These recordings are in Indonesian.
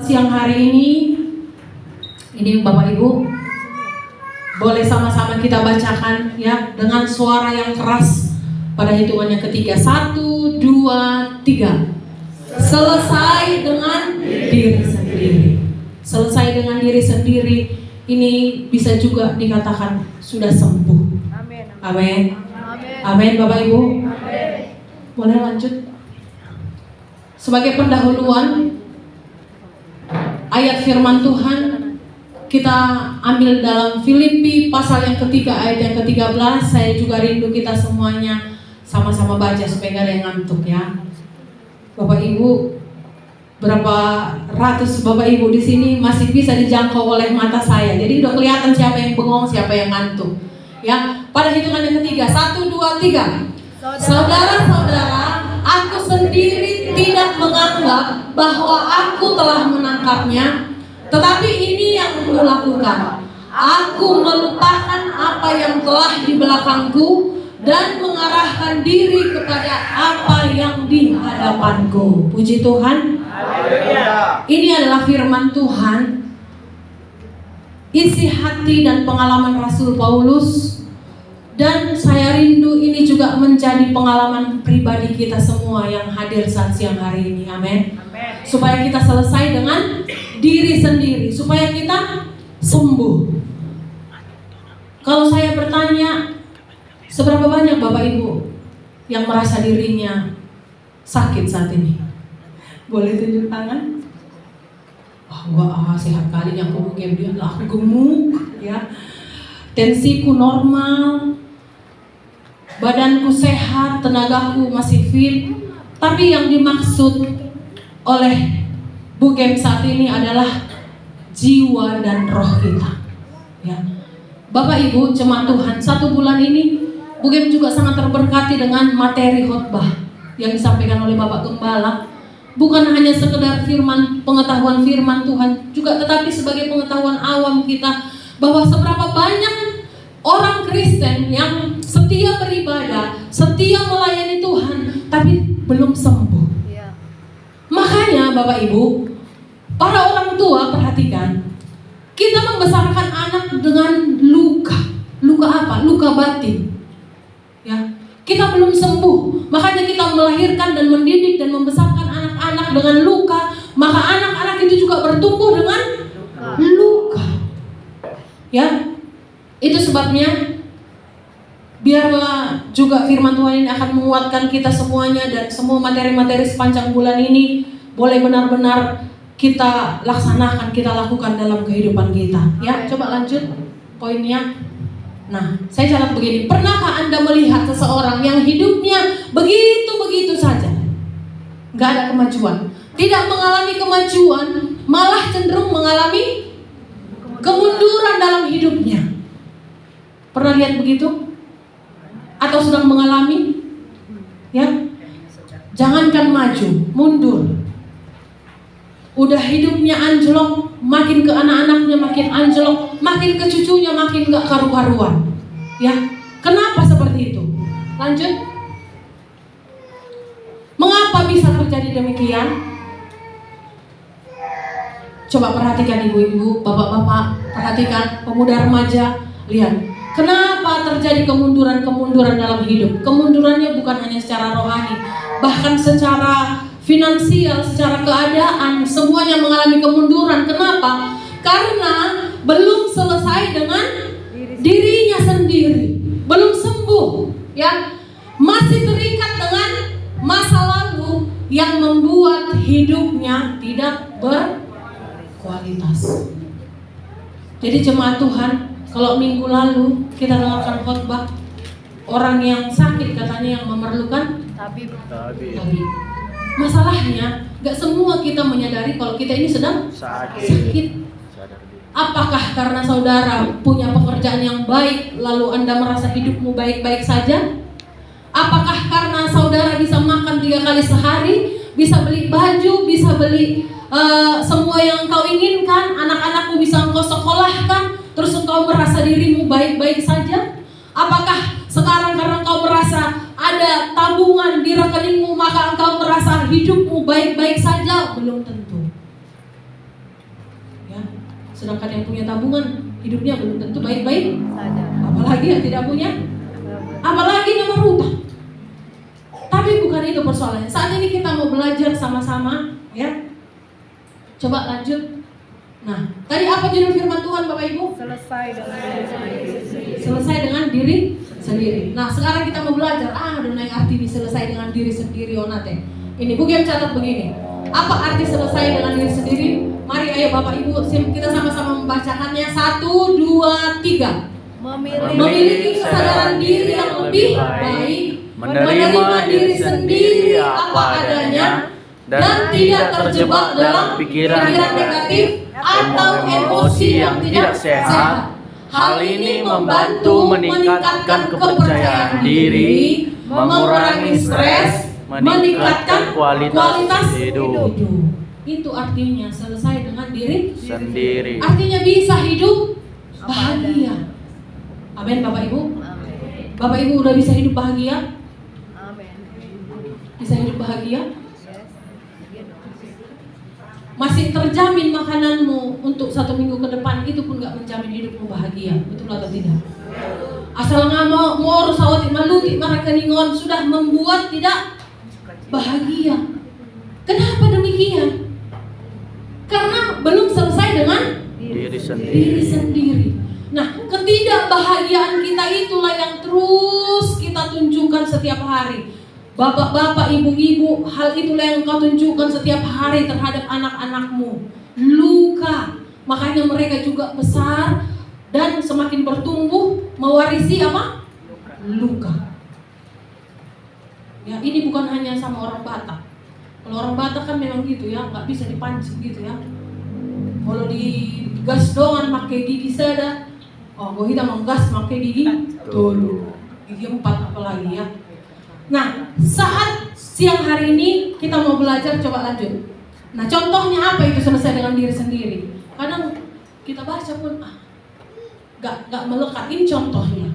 siang hari ini Bapak Ibu, boleh sama-sama kita bacakan ya dengan suara yang keras pada hitungannya ketiga. 1, 2, 3. Selesai dengan diri sendiri. Selesai dengan diri sendiri ini bisa juga dikatakan sudah sembuh. Amin. Amin Bapak Ibu. Boleh lanjut. Sebagai pendahuluan ayat firman Tuhan kita ambil dalam Filipi pasal yang ketiga ayat yang ke-13. Saya juga rindu kita semuanya sama-sama baca supaya gak ada yang ngantuk ya. Bapak Ibu, berapa ratus Bapak Ibu di sini masih bisa dijangkau oleh mata saya. Jadi udah kelihatan siapa yang bengong, siapa yang ngantuk. Ya, pada hitungan yang ketiga. 1, 2, 3. Saudara-saudara, aku sendiri tidak menganggap bahwa aku telah menangkapnya, tetapi ini yang kulakukan. Aku melupakan apa yang telah di belakangku dan mengarahkan diri kepada apa yang di hadapanku. Puji Tuhan. Ini adalah firman Tuhan, isi hati dan pengalaman Rasul Paulus. Dan saya rindu ini juga menjadi pengalaman pribadi kita semua yang hadir saat siang hari ini. Amin. Supaya kita selesai dengan diri sendiri, supaya kita sembuh. Kalau saya bertanya, seberapa banyak Bapak Ibu yang merasa dirinya sakit saat ini? Boleh tunjuk tangan? Sehat kali yang aku dia aku gemuk ya. Tensiku normal. Badanku sehat, tenagaku masih fit. Tapi yang dimaksud oleh Bu Gem saat ini adalah jiwa dan roh kita ya. Bapak Ibu jemaat Tuhan, 1 bulan ini Bu Gem juga sangat terberkati dengan materi khotbah yang disampaikan oleh Bapak Gembala. Bukan hanya sekedar pengetahuan firman Tuhan juga, tetapi sebagai pengetahuan awam kita bahwa seberapa banyak orang Kristen yang setia beribadah, setia melayani Tuhan, tapi belum sembuh. Makanya Bapak Ibu, para orang tua perhatikan, kita membesarkan anak dengan luka. Luka apa? Luka batin. Ya, kita belum sembuh. Makanya kita melahirkan dan mendidik dan membesarkan anak-anak dengan luka. Maka anak-anak itu juga bertumbuh dengan luka. Ya, itu sebabnya biarlah juga firman Tuhan ini akan menguatkan kita semuanya, dan semua materi-materi sepanjang bulan ini boleh benar-benar kita laksanakan, kita lakukan dalam kehidupan kita. Ya, coba lanjut poinnya. Nah, saya catat begini. Pernahkah Anda melihat seseorang yang hidupnya begitu-begitu saja? Gak ada kemajuan, tidak mengalami kemajuan, malah cenderung mengalami kemunduran dalam hidupnya. Pernah lihat begitu? Atau sedang mengalami? Ya, jangankan maju, mundur. Udah hidupnya anjlok, makin ke anak-anaknya makin anjlok, makin ke cucunya makin gak karu-karuan. Ya, kenapa seperti itu? Lanjut. Mengapa bisa terjadi demikian? Coba perhatikan ibu-ibu, bapak-bapak, perhatikan pemuda remaja, lihat. Kenapa terjadi kemunduran-kemunduran dalam hidup? Kemundurannya bukan hanya secara rohani, bahkan secara finansial, secara keadaan, semuanya mengalami kemunduran. Kenapa? Karena belum selesai dengan dirinya sendiri, belum sembuh, ya, masih terikat dengan masa lalu yang membuat hidupnya tidak berkualitas. Jadi jemaat Tuhan, kalau minggu lalu kita dengarkan khotbah, orang yang sakit katanya yang memerlukan tabib. Masalahnya, gak semua kita menyadari kalau kita ini sedang sakit. Apakah karena saudara punya pekerjaan yang baik, lalu Anda merasa hidupmu baik-baik saja? Apakah karena saudara bisa makan 3 kali sehari, bisa beli baju, bisa beli semua yang engkau inginkan, anak-anakmu bisa engkau sekolahkan, terus engkau merasa dirimu baik-baik saja? Apakah sekarang karena engkau merasa ada tabungan di rekeningmu, maka engkau merasa hidupmu baik-baik saja? Belum tentu. Sedangkan yang punya tabungan hidupnya belum tentu baik-baik saja. Apalagi yang tidak punya, apalagi nomor hutang. Tapi bukan itu persoalannya. Saat ini kita mau belajar sama-sama, ya. Coba lanjut. Nah, tadi apa judul firman Tuhan Bapak Ibu? Selesai dengan diri sendiri. Nah, sekarang kita mau belajar. Donai arti selesai dengan diri sendiri, onate. Ini bukan catat begini. Apa arti selesai dengan diri sendiri? Mari ayo Bapak Ibu kita sama-sama membacakannya. 1, 2, 3. Memiliki kesadaran diri yang lebih baik, menerima diri sendiri apa adanya, dan tidak terjebak dalam pikiran negatif atau emosi yang tidak sehat. Hal ini membantu meningkatkan kepercayaan diri, mengurangi stres, meningkatkan kualitas hidup. Itu artinya selesai dengan diri sendiri. Artinya bisa hidup bahagia. Amin Bapak Ibu. Bapak Ibu udah bisa hidup bahagia? Bisa hidup bahagia? Masih terjamin makananmu untuk 1 minggu ke depan, itu pun gak menjamin hidupmu bahagia. Betul atau tidak? Asal ngamo mor sawati maluti marakeningon sudah membuat tidak bahagia. Kenapa demikian? Karena belum selesai dengan diri sendiri. Nah, ketidakbahagiaan kita itulah yang terus kita tunjukkan setiap hari. Bapak-bapak, ibu-ibu, hal itulah yang kau tunjukkan setiap hari terhadap anak-anakmu. Luka. Makanya mereka juga besar dan semakin bertumbuh mewarisi apa? Luka. Ya, ini bukan hanya sama orang Batak. Kalau orang Batak kan memang gitu ya, nggak bisa dipancing gitu ya. Kalau digas doang pakai gigi sada. Oh, gue kita menggas pakai gigi dulu. Gigi 4 apalagi ya. Nah, saat siang hari ini kita mau belajar, coba lanjut. Nah, contohnya apa itu selesai dengan diri sendiri? Kadang kita baca pun gak melekat. Ini contohnya,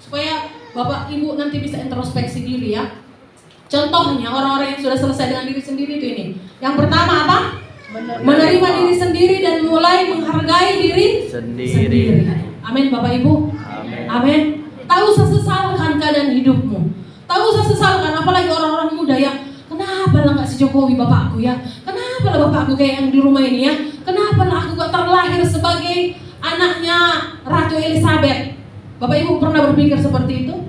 supaya Bapak Ibu nanti bisa introspeksi diri ya. Contohnya orang-orang yang sudah selesai dengan diri sendiri itu ini. Yang pertama apa? Menerima diri sendiri dan mulai menghargai diri sendiri. Amin Bapak Ibu. Amin. Tak usah sesalkan keadaan hidupmu. Tak usah sesalkan, apalagi orang-orang muda yang kenapa lah gak si Jokowi bapakku ya? Kenapa lah bapakku kayak yang di rumah ini ya? Kenapa lah aku gak terlahir sebagai anaknya Ratu Elizabeth? Bapak Ibu pernah berpikir seperti itu?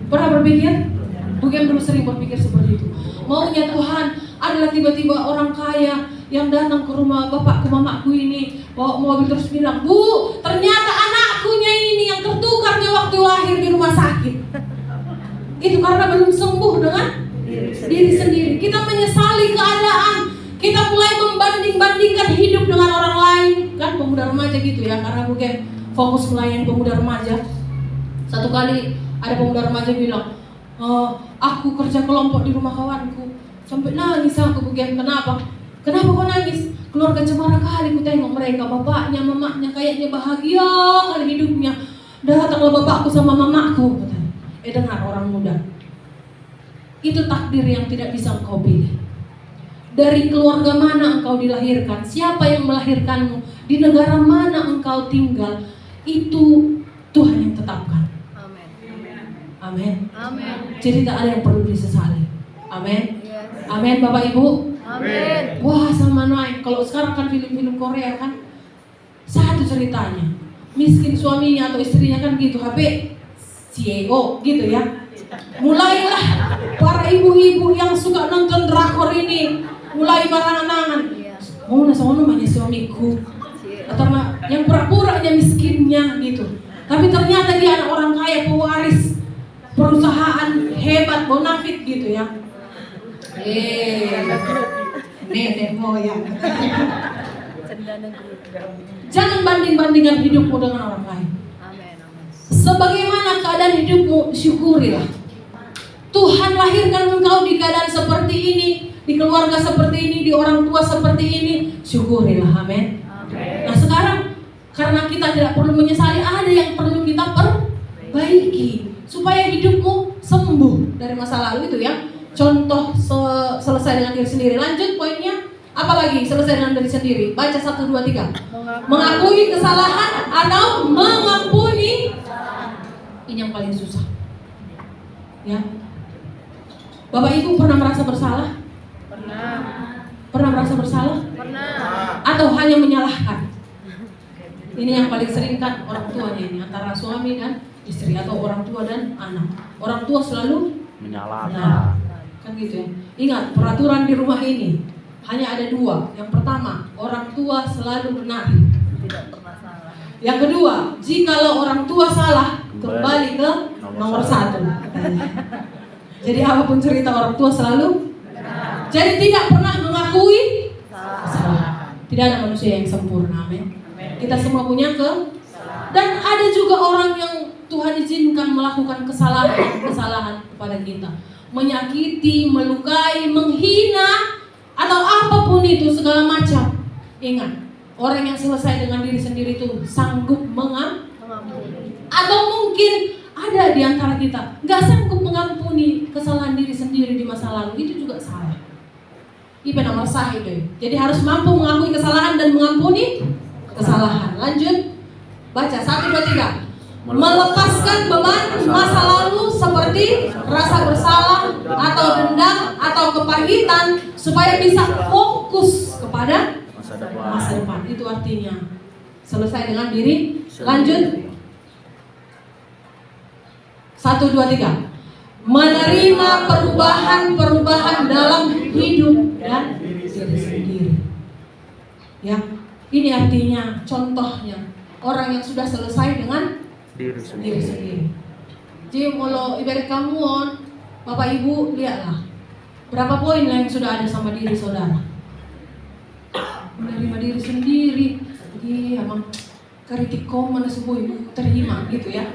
Pernah berpikir? Bukan dulu sering berpikir seperti itu. Maunya Tuhan adalah tiba-tiba orang kaya yang datang ke rumah bapakku mamaku ini bawa mobil terus bilang, "Bu, ternyata anakkunya ini yang tertukarnya waktu lahir di rumah sakit." Itu karena belum sembuh dengan diri sendiri. Kita menyesali keadaan. Kita mulai membanding-bandingkan hidup dengan orang lain. Kan pemuda remaja gitu ya, karena bukan fokus melayani pemuda remaja. Satu kali ada pemuda remaja bilang, aku kerja kelompok di rumah kawanku. Sampai nangis aku bukan. Kenapa? Kenapa kok nangis? Keluarga cemara kali ku tengok mereka. Bapaknya, mamanya kayaknya bahagia kali hidupnya. Datanglah bapakku sama mamaku. Dengar orang muda, itu takdir yang tidak bisa engkau pilih. Dari keluarga mana engkau dilahirkan, siapa yang melahirkanmu, di negara mana engkau tinggal, itu Tuhan yang tetapkan. Amin. Jadi tak ada yang perlu disesali. Amin. Amin Bapak Ibu. Amin. Wah sama naik. Kalau sekarang kan film-film Korea kan satu ceritanya, miskin suaminya atau istrinya kan gitu, HP CEO gitu ya. Mulailah para ibu-ibu yang suka nonton drakor ini mulai barangan-angan. Oh, namanya suamiku. Atau yang pura-puranya miskinnya gitu. Tapi ternyata dia anak orang kaya, pewaris perusahaan hebat, bonafit gitu ya. Nenek moyang. Jangan banding-bandingkan hidupmu dengan orang lain. Sebagaimana keadaan hidupmu, syukurilah. Tuhan lahirkan engkau di keadaan seperti ini, di keluarga seperti ini, di orang tua seperti ini, syukurilah. Amin. Nah sekarang, karena kita tidak perlu menyesali, ada yang perlu kita perbaiki supaya hidupmu sembuh dari masa lalu itu ya. Contoh selesai dengan diri sendiri. Lanjut poinnya, Apalagi selesai dengan diri sendiri. Baca 1, 2, 3. Mengakui kesalahan atau mengampuni. Ini yang paling susah. Ya. Bapak Ibu pernah merasa bersalah? Pernah merasa bersalah? Pernah. Atau hanya menyalahkan? Ini yang paling sering kan orang tuanya ini, antara suami dan istri atau orang tua dan anak. Orang tua selalu menyalahkan. Kan gitu ya. Ingat, peraturan di rumah ini hanya ada 2. Yang pertama, orang tua selalu benar. Tidak pernah salah. Yang kedua, jikalau orang tua salah, kembali ke nomor 1. Jadi apapun cerita orang tua selalu benar. Jadi tidak pernah mengakui kesalahan. Tidak ada manusia yang sempurna, amin. Kita semua punya dan ada juga orang yang Tuhan izinkan melakukan kesalahan kepada kita, menyakiti, melukai, menghina, atau apapun itu segala macam. Ingat, orang yang selesai dengan diri sendiri itu sanggup mengampuni. Atau mungkin ada di antara kita nggak sanggup mengampuni kesalahan diri sendiri di masa lalu, itu juga salah. Itu nomor sahih deh. Jadi harus mampu mengakui kesalahan dan mengampuni kesalahan. Lanjut, baca 1, 2, 3. Melepaskan beban masa lalu seperti rasa bersalah atau dendam atau kepahitan supaya bisa fokus kepada masa depan. Itu artinya selesai dengan diri. Lanjut, 1, 2, 3. Menerima perubahan dalam hidup dan diri sendiri. Ya, ini artinya contohnya orang yang sudah selesai dengan diri sendiri. Jadi kalau ibarat kamu Bapak Ibu lihatlah berapa poin yang sudah ada sama diri saudara. Menerima diri sendiri. Iya, emang kritik kau mana sebuah ibu terima gitu ya.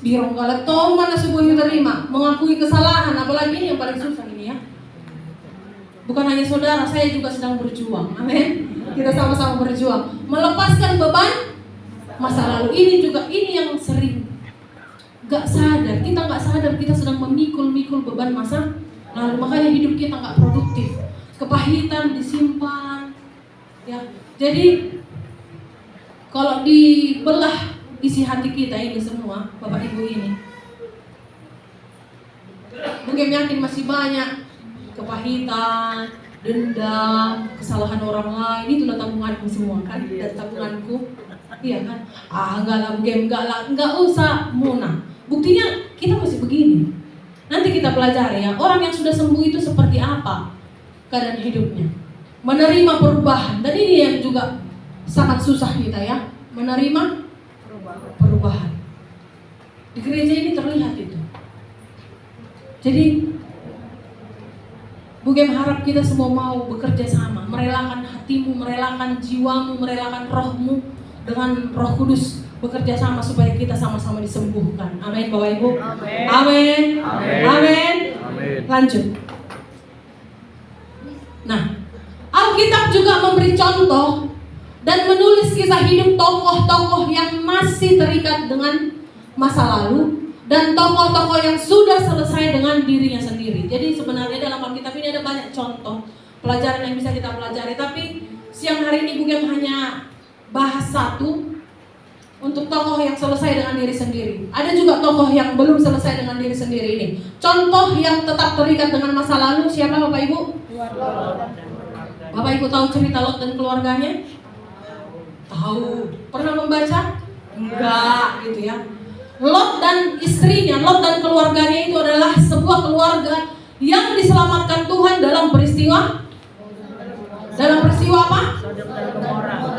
Birong kalau toh mana sebuah ibu terima, mengakui kesalahan, apalagi ini yang paling susah ini ya. Bukan hanya saudara, saya juga sedang berjuang. Amin. Kita sama-sama berjuang melepaskan beban masa lalu. Ini yang sering gak sadar. Kita gak sadar kita sedang memikul beban masa lalu. Makanya hidup kita gak produktif. Kepahitan disimpan. Ya. Jadi kalau dibelah isi hati kita ini semua, Bapak Ibu ini, mungkin yakin masih banyak kepahitan, dendam, kesalahan orang lain. Itulah tabunganku semua kan, dan tabunganku, iya kan? Enggak usah Muna. Buktinya kita masih begini. Nanti kita pelajari ya, orang yang sudah sembuh itu seperti apa keadaan hidupnya. Menerima perubahan, dan ini yang juga sangat susah kita ya, menerima perubahan. Di gereja ini terlihat itu. Jadi Bugem harap kita semua mau bekerja sama, merelakan hatimu, merelakan jiwamu, merelakan rohmu dengan Roh Kudus, bekerja sama supaya kita sama-sama disembuhkan. Amin, Bapak Ibu. Amin. Amin. Amin. Amin. Amin. Lanjut. Nah, Alkitab juga memberi contoh dan menulis kisah hidup tokoh-tokoh yang masih terikat dengan masa lalu dan tokoh-tokoh yang sudah selesai dengan dirinya sendiri. Jadi sebenarnya dalam Alkitab ini ada banyak contoh pelajaran yang bisa kita pelajari. Tapi siang hari ini Bugem hanya bahas satu untuk tokoh yang selesai dengan diri sendiri. Ada juga tokoh yang belum selesai dengan diri sendiri ini. Contoh yang tetap terikat dengan masa lalu siapa Bapak Ibu? Bapak Ibu tahu cerita Lot dan keluarganya? Tahu. Pernah membaca? Enggak gitu ya. Lot dan istrinya, Lot dan keluarganya itu adalah sebuah keluarga yang diselamatkan Tuhan dalam peristiwa apa?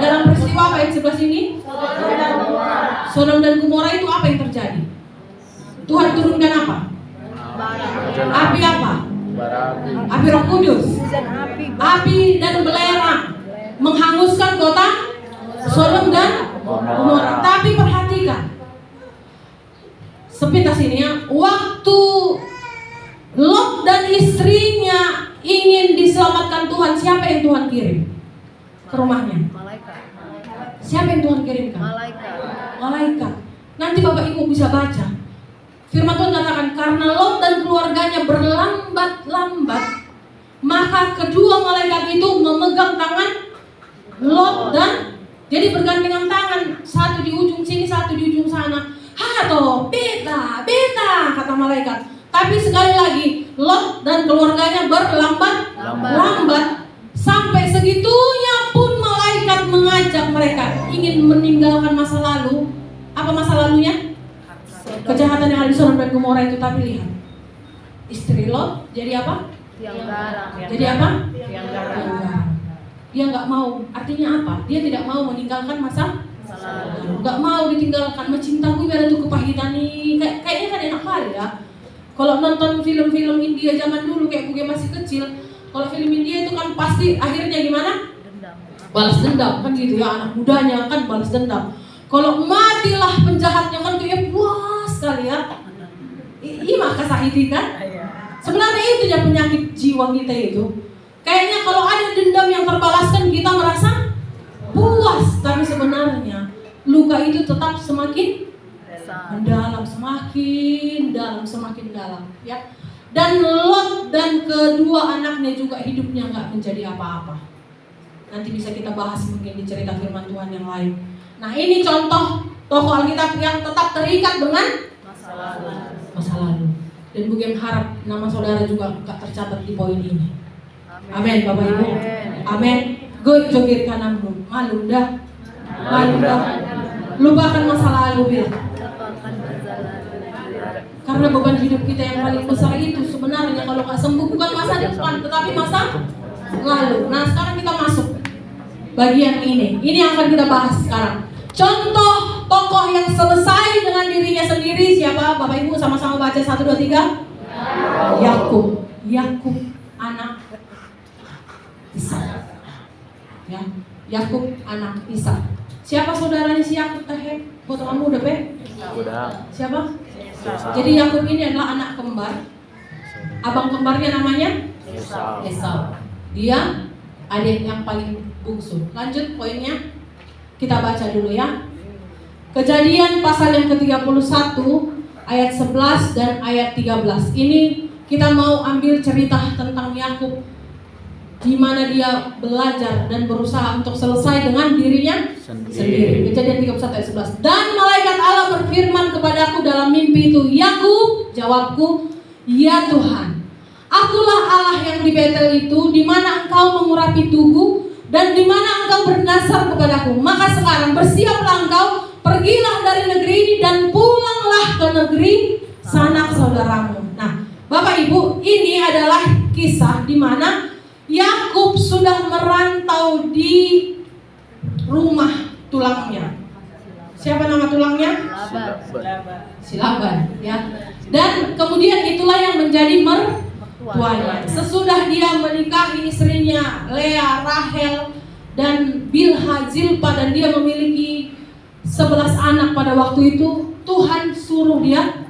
Dalam peristiwa apa yang sebelah sini? Sodom dan Gomora itu apa yang terjadi? Tuhan turunkan apa? Api apa? Api Roh Kudus. Api dan belerang menghanguskan kota Sodom dan Gomora. Tapi perhatikan, sepintas ini ya, waktu Lot dan istrinya ingin diselamatkan Tuhan, siapa yang Tuhan kirim ke rumahnya? Malaikat. Siapa yang Tuhan kirimkan? Malaikat. Nanti Bapak Ibu bisa baca. Firman Tuhan katakan karena Lot dan keluarganya berlambat-lambat Maka kedua malaikat itu memegang tangan Lot dan jadi bergandengan tangan, satu di ujung sini, satu di ujung sana. Hato, beta, beta, kata malaikat. Tapi sekali lagi, Lot dan keluarganya berlambat. Sampai segitunya pun malaikat mengajak mereka ingin meninggalkan masa lalu. Apa masa lalunya? Kejahatan yang ada di Sodom dan Gomora itu. Tapi lihat, istri Lot jadi apa? Tiang garam. Jadi apa? Tiang garam. Dia nggak mau. Artinya apa? Dia tidak mau meninggalkan masa lalu. Nggak mau ditinggalkan. Mencintaku ada tuh kepahitan nih. Kayaknya kan enak kali ya. Kalau nonton film-film India zaman dulu kayak gue masih kecil, kalau film India itu kan pasti akhirnya gimana? Dendam. Balas dendam kan gitu ya, anak mudanya kan balas dendam. Kalau matilah penjahatnya kan kayak puas sekali ya. Iya maka sahiti kan? Sebenarnya itu ya penyakit jiwa kita itu. Kayaknya kalau ada dendam yang terbalaskan kita merasa puas, tapi sebenarnya luka itu tetap semakin mendalam, semakin dalam, ya. Dan Lot dan kedua anaknya juga hidupnya nggak menjadi apa-apa. Nanti bisa kita bahas mungkin di cerita firman Tuhan yang lain. Nah ini contoh tokoh Alkitab yang tetap terikat dengan masa lalu. Dan Bu Gem harap nama saudara juga nggak tercatat di poin ini. Amin, Bapak Ibu. Amin. Gue jogir kananmu, malu dah. Lupakan masa lalu, Bil. Karena beban hidup kita yang paling besar itu sebenarnya kalau nggak sembuh bukan masa depan, tetapi masa lalu. Nah sekarang kita masuk bagian ini. Ini yang akan kita bahas sekarang. Contoh tokoh yang selesai dengan dirinya sendiri siapa? Bapak Ibu sama-sama baca 1, 2, 3. Yakub anak Ishak. Ya, Yakub anak Ishak. Siapa saudaranya si Yakub teh? Foto kamu udah pe? Udah. Siapa? Jadi Yakub ini adalah anak kembar. Abang kembarnya namanya Esau. Dia adik yang paling bungsu. Lanjut poinnya. Kita baca dulu ya. Kejadian pasal yang ke-31 ayat 11 dan ayat 13. Ini kita mau ambil cerita tentang Yakub, di mana dia belajar dan berusaha untuk selesai dengan dirinya sendiri. Kejadian 31 ayat 11. Dan malaikat Allah berfirman kepadaku dalam mimpi itu, Yakub, jawabku, ya Tuhan, akulah Allah yang di Betel itu, di mana engkau mengurapi tugu dan di mana engkau bernasar kepadaku. Maka sekarang bersiaplah engkau, pergilah dari negeri ini dan pulanglah ke negeri sanak saudaramu. Nah, Bapak Ibu, ini adalah kisah di mana Yakub sudah merantau di rumah tulangnya. Siapa nama tulangnya? Si Laban, ya. Dan kemudian itulah yang menjadi mertuanya. Sesudah dia menikahi istrinya Lea, Rahel, dan Bilha, Zilpa, dan dia memiliki 11 anak pada waktu itu, Tuhan suruh dia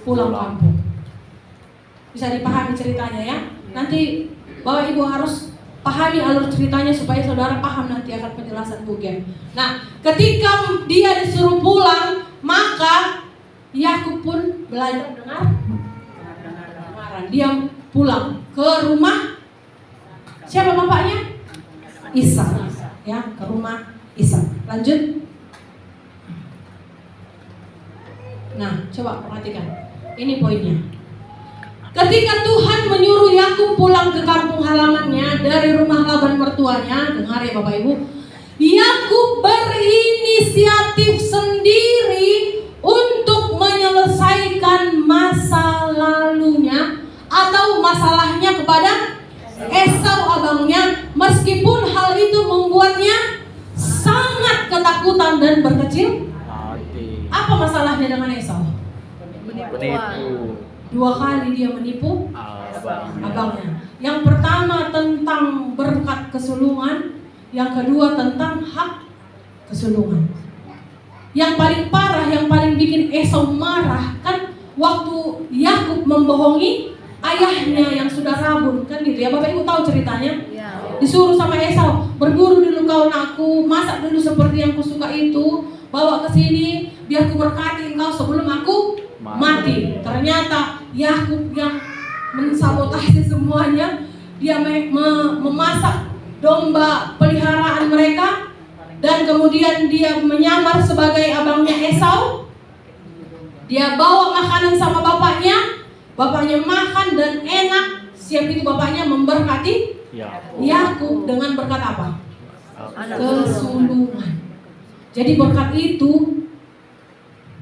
pulang kampung. Bisa dipahami ceritanya ya. Nanti Bapak Ibu harus pahami alur ceritanya supaya saudara paham nanti akan penjelasan Bu Gem. Nah, ketika dia disuruh pulang, maka Yakub pun belajar dengar. Dia pulang ke rumah siapa bapaknya? Ishak, ya, ke rumah Ishak. Lanjut. Nah, coba perhatikan. Ini poinnya. Ketika Tuhan menyuruh Yakub pulang ke kampung halamannya dari rumah Laban mertuanya, dengar ya Bapak Ibu, Yakub berinisiatif sendiri untuk menyelesaikan masa lalunya atau masalahnya kepada Esau abangnya, meskipun hal itu membuatnya sangat ketakutan dan berkecil hati. Apa masalahnya dengan Esau? Penipu. 2 kali dia menipu abangnya. Yang pertama tentang berkat kesulungan, yang kedua tentang hak kesulungan. Yang paling parah, yang paling bikin Esau marah kan waktu Yakub membohongi ayahnya yang sudah rabun, kan gitu ya. Bapak Ibu tahu ceritanya? Disuruh sama Esau, berburu dulu kau nakku, masak dulu seperti yang kusuka itu, bawa ke sini biar ku berkati engkau sebelum aku mati. Ternyata Yakub yang mensabotase semuanya, dia memasak domba peliharaan mereka, dan kemudian dia menyamar sebagai abangnya Esau. Dia bawa makanan sama bapaknya, bapaknya makan dan enak. Siap itu bapaknya memberkati Yakub dengan berkat apa? Kesulungan. Jadi berkat itu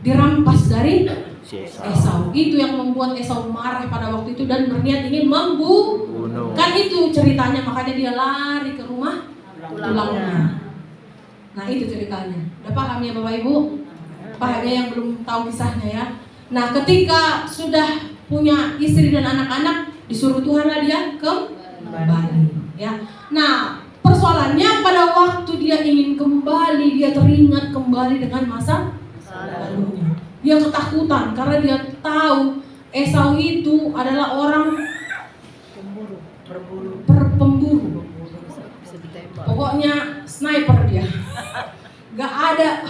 dirampas dari Esau. Itu yang membuat Esau marah pada waktu itu dan berniat ingin membunuh. Kan itu ceritanya, makanya dia lari ke rumah tulangnya. Nah itu ceritanya. Udah paham ya Bapak Ibu? Paham ya yang belum tahu kisahnya ya. Nah ketika sudah punya istri dan anak-anak, disuruh Tuhanlah dia kembali ya. Nah persoalannya pada waktu dia ingin kembali, dia teringat kembali dengan masa lalunya. Dia ketakutan karena dia tahu Esau itu adalah orang pemburu. Pokoknya sniper dia. Gak ada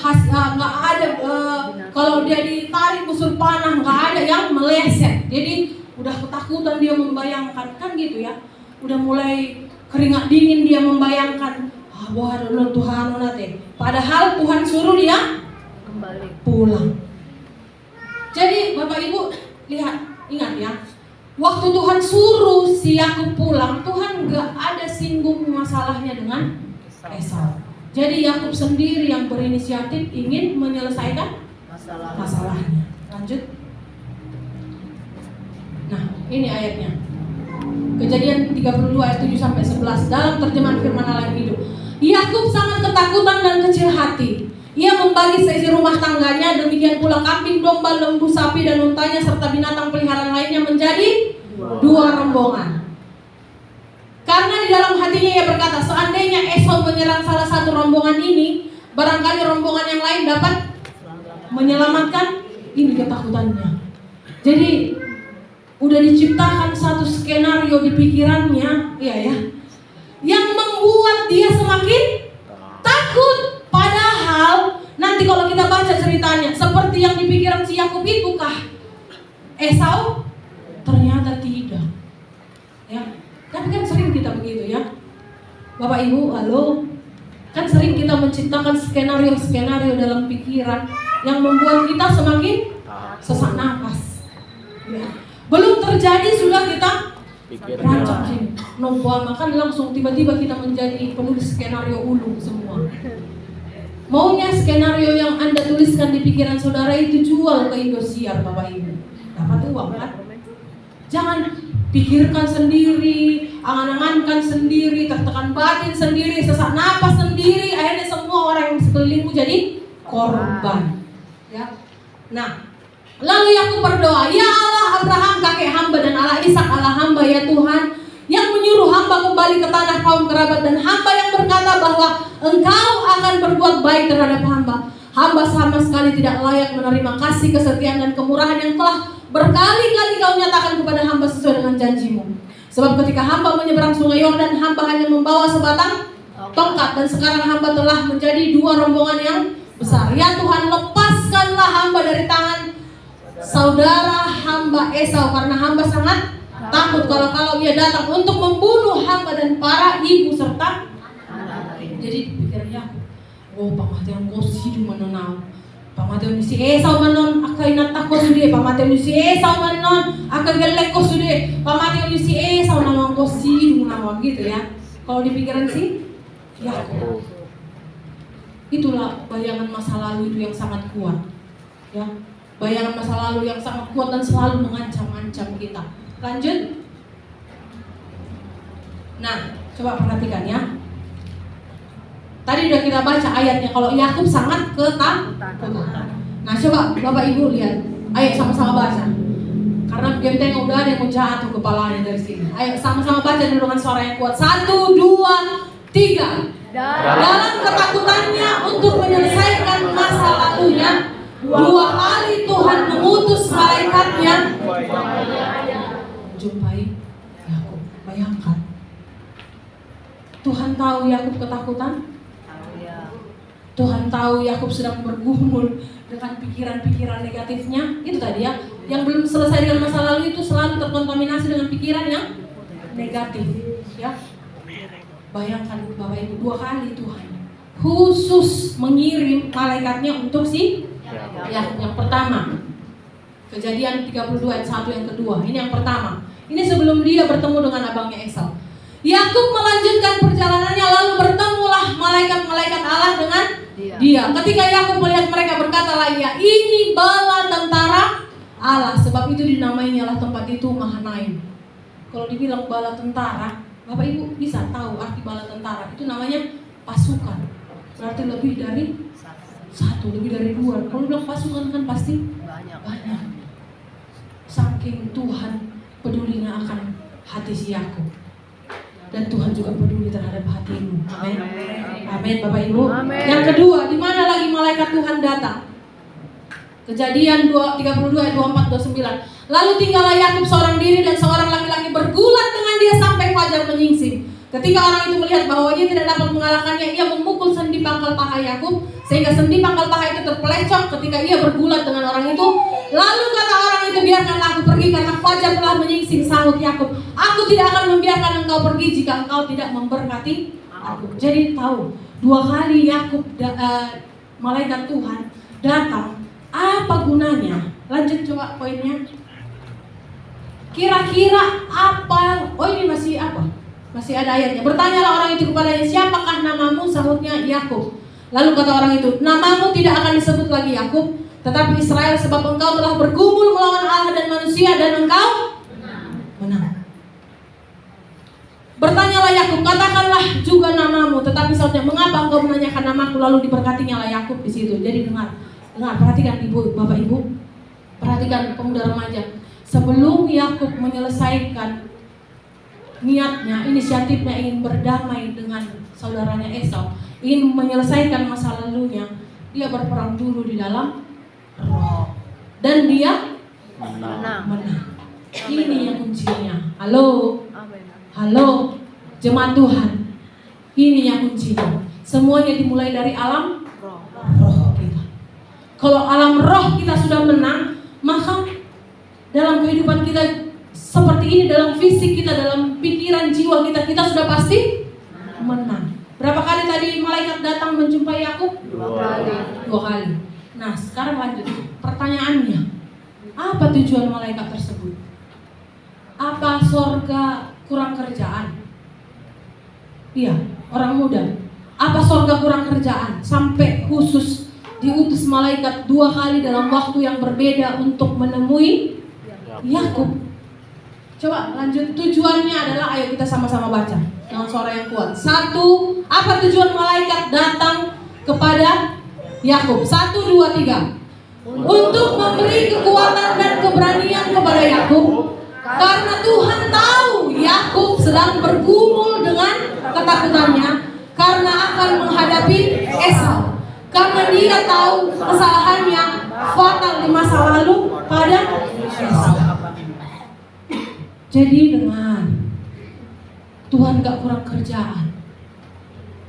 kalau dia ditarik busur panah, gak ada yang meleset. Jadi udah ketakutan dia membayangkan, kan gitu ya. Udah mulai keringat dingin dia membayangkan, waduh Tuhan nanti. Padahal Tuhan suruh dia Kembali. pulang. Jadi Bapak Ibu lihat, ingat ya, waktu Tuhan suruh si Yakub pulang, Tuhan gak ada singgung masalahnya dengan Esau. Jadi Yakub sendiri yang berinisiatif ingin menyelesaikan masalahnya. Lanjut. Nah, ini ayatnya. Kejadian 32 ayat 7 sampai 11 dalam terjemahan firman Allah yang hidup. Yakub sangat ketakutan dan kecil hati. Ia membagi seisi rumah tangganya, demikian pula kambing, domba, lembu, sapi dan untanya serta binatang peliharaan lainnya menjadi dua rombongan. Karena di dalam hatinya ia berkata, seandainya Esau menyerang salah satu rombongan ini, barangkali rombongan yang lain dapat menyelamatkan. Ini ketakutannya. Jadi udah diciptakan satu skenario di pikirannya, iya ya, yang membuat dia semakin takut. Padahal nanti kalau kita baca ceritanya, seperti yang di pikiran si Yakub itu kah Esau? Ternyata tidak. Ya. Tapi kan sering kita begitu ya, Bapak Ibu, halo. Kan sering kita menciptakan skenario-skenario dalam pikiran yang membuat kita semakin sesak napas. Ya. Belum terjadi sudah kita rancang sini. Makan langsung tiba-tiba kita menjadi penulis skenario ulung semua. Maunya skenario yang Anda tuliskan di pikiran saudara itu jual ke Indosiar, Bapak Ibu. Dapat uang kan? Jangan pikirkan sendiri, angan-angankan sendiri, tertekan batin sendiri, sesak napas sendiri, akhirnya semua orang yang sekelilingmu jadi korban. Ya. Nah, lalu Yakub berdoa, ya Allah Abraham kakek hamba dan Allah Ishak Allah hamba, ya Tuhan yang menyuruh hamba kembali ke tanah kaum kerabat, dan hamba yang berkata bahwa Engkau akan berbuat baik terhadap hamba. Hamba sama sekali tidak layak menerima kasih, kesetiaan dan kemurahan yang telah berkali-kali Kau nyatakan kepada hamba sesuai dengan janjimu. Sebab ketika hamba menyeberang sungai Yordan, hamba hanya membawa sebatang tongkat, dan sekarang hamba telah menjadi dua rombongan yang besar. Ya Tuhan, lepaskanlah hamba dari tangan saudara hamba Esau, karena hamba sangat takut kalau ia datang untuk membunuh hamba dan para ibu serta anak. Jadi pikirnya, pamateo ko si manon, pamateo ni si Esau manon, akay natakot sude, pamateo ni si Esau manon, akay galek ko sude, pamateo ni si Esau nanon ko si nanon, gitu ya. Kalau di pikiran si Yakub, itulah bayangan masa lalu itu yang sangat kuat, ya. Bayangan masa lalu yang sangat kuat dan selalu mengancam-ancam kita. Lanjut. Nah, coba perhatikan ya. Tadi udah kita baca ayatnya, kalau Yakub sangat ketakutan. Nah, coba Bapak Ibu lihat. Ayo sama-sama baca. Karena genteng udah ada yang mau jatuh kepalanya dari sini. Ayo sama-sama baca dengan suara yang kuat. 1, 2, 3. Dalam ketakutannya untuk menyelesaikan masa lalunya, 2 kali Tuhan mengutus malaikatnya jumpai Yakub. Bayangkan, Tuhan tahu Yakub ketakutan. Tuhan tahu Yakub sedang bergumul dengan pikiran-pikiran negatifnya. Itu tadi ya, yang belum selesai dengan masa lalu itu selalu terkontaminasi dengan pikiran yang negatif. Bayangkan Bapak Ibu, 2 kali Tuhan khusus mengirim malaikatnya untuk si Yakub. Yang pertama, Kejadian 32 ayat 1 yang kedua. Ini yang pertama. Ini sebelum dia bertemu dengan abangnya Esau. Yakub melanjutkan perjalanannya, lalu bertemulah malaikat-malaikat Allah dengan dia. Ketika Yakub melihat mereka, berkatalah ia, ini bala tentara Allah. Sebab itu dinamainya lah tempat itu Mahanaim. Kalau dibilang bala tentara, Bapak Ibu bisa tahu arti bala tentara. Itu namanya pasukan. Berarti lebih dari 1, lebih dari 2. Kalau bilang pasukan kan pasti banyak. Saking Tuhan pedulinya akan hati si Yakub. Dan Tuhan juga peduli terhadap hatimu. Amin. Amin Bapak Ibu. Amin. Yang kedua, di mana lagi malaikat Tuhan datang? Kejadian 32 ayat 24 29. Lalu tinggallah Yakub seorang diri dan seorang laki-laki bergulat dengan dia sampai fajar menyingsing. Ketika orang itu melihat bahwa dia tidak dapat mengalahkannya, ia memukul sendi pangkal paha Yakub sehingga sendi pangkal paha itu terpelecok ketika ia bergulat dengan orang itu. Lalu kata orang itu, biarkanlah aku pergi karena fajar telah menyingsing. Sahut Yakub, aku tidak akan membiarkan engkau pergi jika engkau tidak memberkati aku. Jadi tahu, 2 kali Yakub malaikat Tuhan datang. Apa gunanya? Lanjut coba poinnya. Kira-kira apa? Oh ini masih apa? Masih ada ayatnya. Bertanyalah orang itu kepadanya, siapakah namamu? Sahutnya Yakub. Lalu kata orang itu, namamu tidak akan disebut lagi Yakub, tetapi Israel, sebab engkau telah bergumul melawan Allah dan manusia dan engkau menang. Bertanyalah Yakub, katakanlah juga namamu. Tetapi sahutnya, mengapa engkau menanyakan namaku? Lalu diberkatinya lah Yakub di situ. Jadi dengar, perhatikan ibu, bapak ibu, perhatikan pemuda remaja. Sebelum Yakub menyelesaikan niatnya, inisiatifnya ingin berdamai dengan saudaranya Esau, ingin menyelesaikan masa lalunya, dia berperang dulu di dalam roh dan dia menang. Ini yang kuncinya. Halo, halo jemaat Tuhan, ini yang kuncinya. Semuanya dimulai dari alam roh kita. Kalau alam roh kita sudah menang, maka dalam kehidupan kita seperti ini, dalam fisik kita, dalam pikiran jiwa kita sudah pasti menang. Berapa kali tadi malaikat datang menjumpai Yakub? 2 kali. Nah sekarang lanjut. Pertanyaannya, apa tujuan malaikat tersebut? Apa sorga kurang kerjaan? Iya, orang muda. Apa sorga kurang kerjaan sampai khusus diutus malaikat 2 kali dalam waktu yang berbeda untuk menemui Yakub? Coba lanjut, tujuannya adalah, ayo kita sama-sama baca dengan suara yang kuat. 1, apa tujuan malaikat datang kepada Yakub? 1, 2, 3. Untuk memberi kekuatan dan keberanian kepada Yakub, karena Tuhan tahu Yakub sedang bergumul dengan ketakutannya karena akan menghadapi Esau. Karena dia tahu kesalahan yang fatal di masa lalu pada Esau. Jadi dengar, Tuhan gak kurang kerjaan.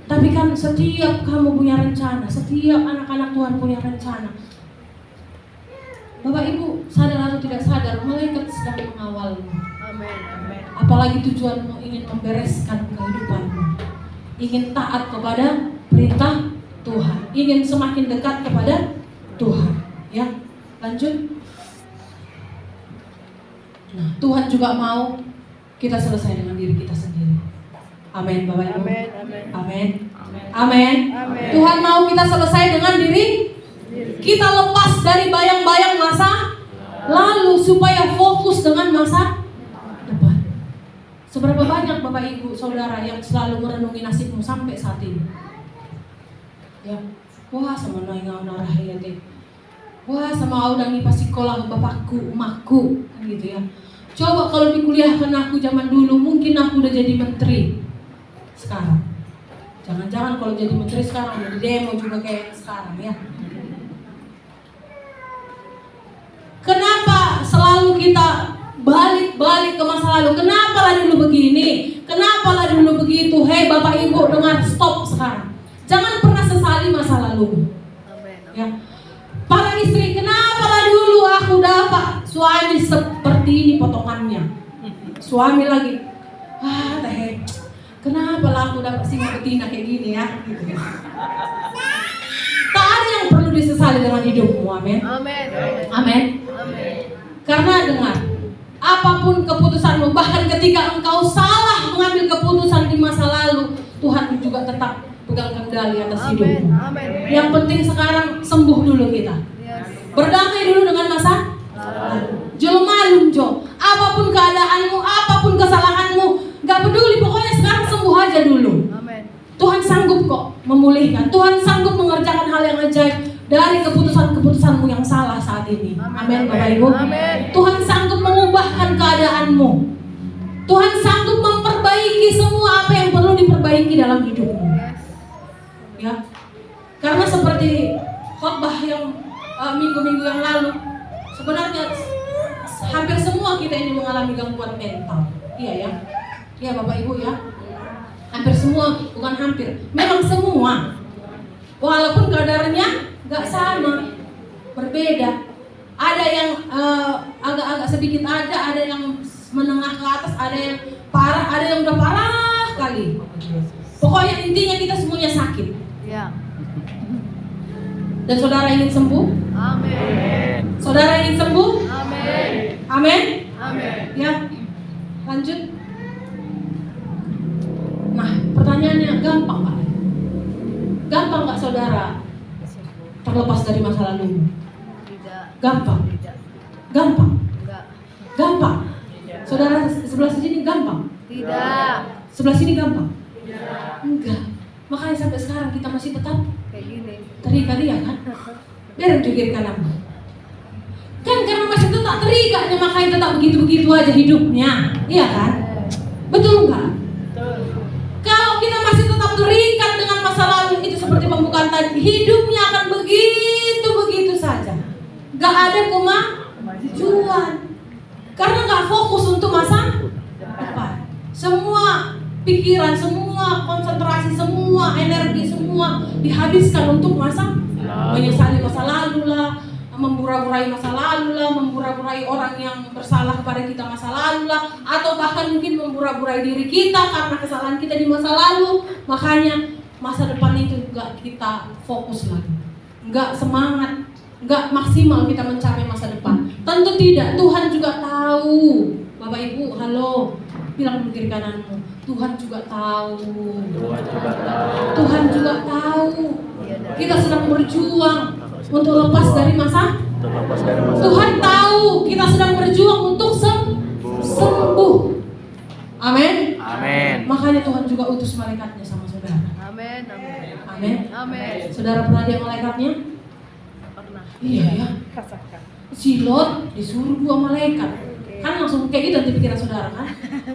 Tapi kan setiap kamu punya rencana, setiap anak-anak Tuhan punya rencana. Bapak Ibu sadar atau tidak sadar, malaikat sedang mengawalmu. Apalagi tujuanmu ingin membereskan kehidupanmu, ingin taat kepada perintah Tuhan, ingin semakin dekat kepada Tuhan. Ya, lanjut. Nah, Tuhan juga mau kita selesai dengan diri kita sendiri. Amin, Bapak Ibu. Amin. Tuhan mau kita selesai dengan diri kita, lepas dari bayang-bayang masa lalu supaya fokus dengan masa depan. Seberapa banyak Bapak Ibu Saudara yang selalu merenungi nasibmu sampai saat ini? Ya, wah sama naingaw narahayate. Wah sama udang pas sekolah bapakku, emakku, kan gitu ya. Coba kalau dikuliahkan aku zaman dulu, mungkin aku udah jadi menteri sekarang. Jangan-jangan kalau jadi menteri sekarang jadi demo juga kayak sekarang ya. Kenapa selalu kita balik-balik ke masa lalu? Kenapa lah dulu begini? Kenapa lah dulu begitu? Hei Bapak Ibu, dengar, stop sekarang. Jangan pernah sesali masa lalu. Ya. Para istri, kenapa lah dulu aku dapat suami seperti ini potongannya? Suami lagi, kenapa lah aku dapat singa betina kayak gini ya? Gitu. Tak ada yang perlu disesali dengan hidupmu, amin. Amin. Amin. Amin. Karena dengar, apapun keputusanmu, bahkan ketika engkau salah mengambil keputusan di masa lalu, Tuhan juga tetap pegang kendali atas hidupmu. Amin. Yang penting sekarang sembuh dulu kita. Yes. Berdamai dulu dengan masa lalu. Jangan malu, Jo. Apapun keadaanmu, apapun kesalahanmu, gak peduli, pokoknya sekarang sembuh aja dulu. Amin. Tuhan sanggup kok memulihkan. Tuhan sanggup mengerjakan hal yang ajaib dari keputusan-keputusanmu yang salah saat ini. Amin, Bapak Ibu. Amin. Tuhan sanggup mengubahkan keadaanmu. Tuhan sanggup memperbaiki semua apa yang perlu diperbaiki dalam hidupmu. Yes. Ya, karena seperti khotbah yang minggu-minggu yang lalu, sebenarnya hampir semua kita ini mengalami gangguan mental. Iya ya, iya Bapak Ibu ya. Hampir semua, bukan hampir, memang semua. Walaupun kadarnya nggak sama, berbeda. Ada yang agak-agak sedikit aja, ada yang menengah ke atas, ada yang parah, ada yang udah parah kali. Pokoknya intinya kita semuanya sakit. Ya. Dan saudara ingin sembuh? Amin. Saudara ingin sembuh? Amin. Amin? Amin. Ya, lanjut. Nah, pertanyaannya gampang Pak? Gampang nggak saudara terlepas dari masa lalu? Tidak. Gampang? Tidak. Gampang? Enggak. Gampang? Saudara sebelah sini gampang? Tidak. Sebelah sini gampang? Enggak. Makanya sampai sekarang kita masih tetap Kayak gini. terikat dia kan? Biar di kiri kanan. Kan karena masih tetap terikatnya, makanya tetap begitu-begitu aja hidupnya. Iya kan? Betul nggak? Kalau kita masih tetap terikat dengan masa lalu, itu seperti pembukaan tadi, hidupnya akan begitu-begitu saja. Gak ada kemajuan. Karena gak fokus untuk masa depan. Semua pikiran, semua konsentrasi, semua energi, semua dihabiskan untuk menyesali masa lalu lah, membura-burai masa lalu lah, membura-burai orang yang bersalah kepada kita masa lalu lah, atau bahkan mungkin membura-burai diri kita karena kesalahan kita di masa lalu. Makanya masa depan itu gak kita fokus lagi, gak semangat, gak maksimal kita mencapai masa depan. Tentu tidak, Tuhan juga tahu. Bapak Ibu, halo, bilang di kiri kananmu, Tuhan juga tahu. Tuhan juga tahu. Kita sedang berjuang untuk lepas dari masa. Tuhan tahu kita sedang berjuang untuk sembuh. Amin. Amin. Makanya Tuhan juga utus malaikatnya sama saudara. Amin. Amin. Amin. Amin. Saudara pernah lihat malaikatnya? Pernah. Iya ya. Si Lot disuruh 2 malaikat. Kan langsung kayak gitu di pikiran saudara kan?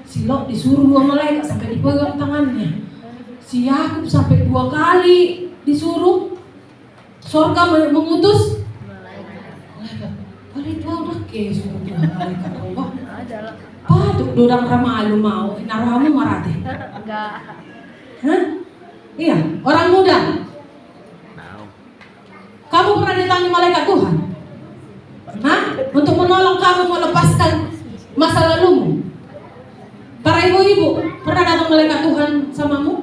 Si Lot disuruh 2 malaikat sampai dipegang tangannya. Si Yakub sampai 2 kali disuruh. Sorga mengutus malaikat. Malaikat udah suruh malaikat Allah. Adalah. Patuk dodang ramalu mau, naruhamu marate. Enggak. Hah? Iya, orang muda. Kamu pernah ditangi malaikat Tuhan? Hah? Untuk menolong kamu melepaskan masa lalumu. Para ibu-ibu, pernah datang malaikat Tuhan samamu?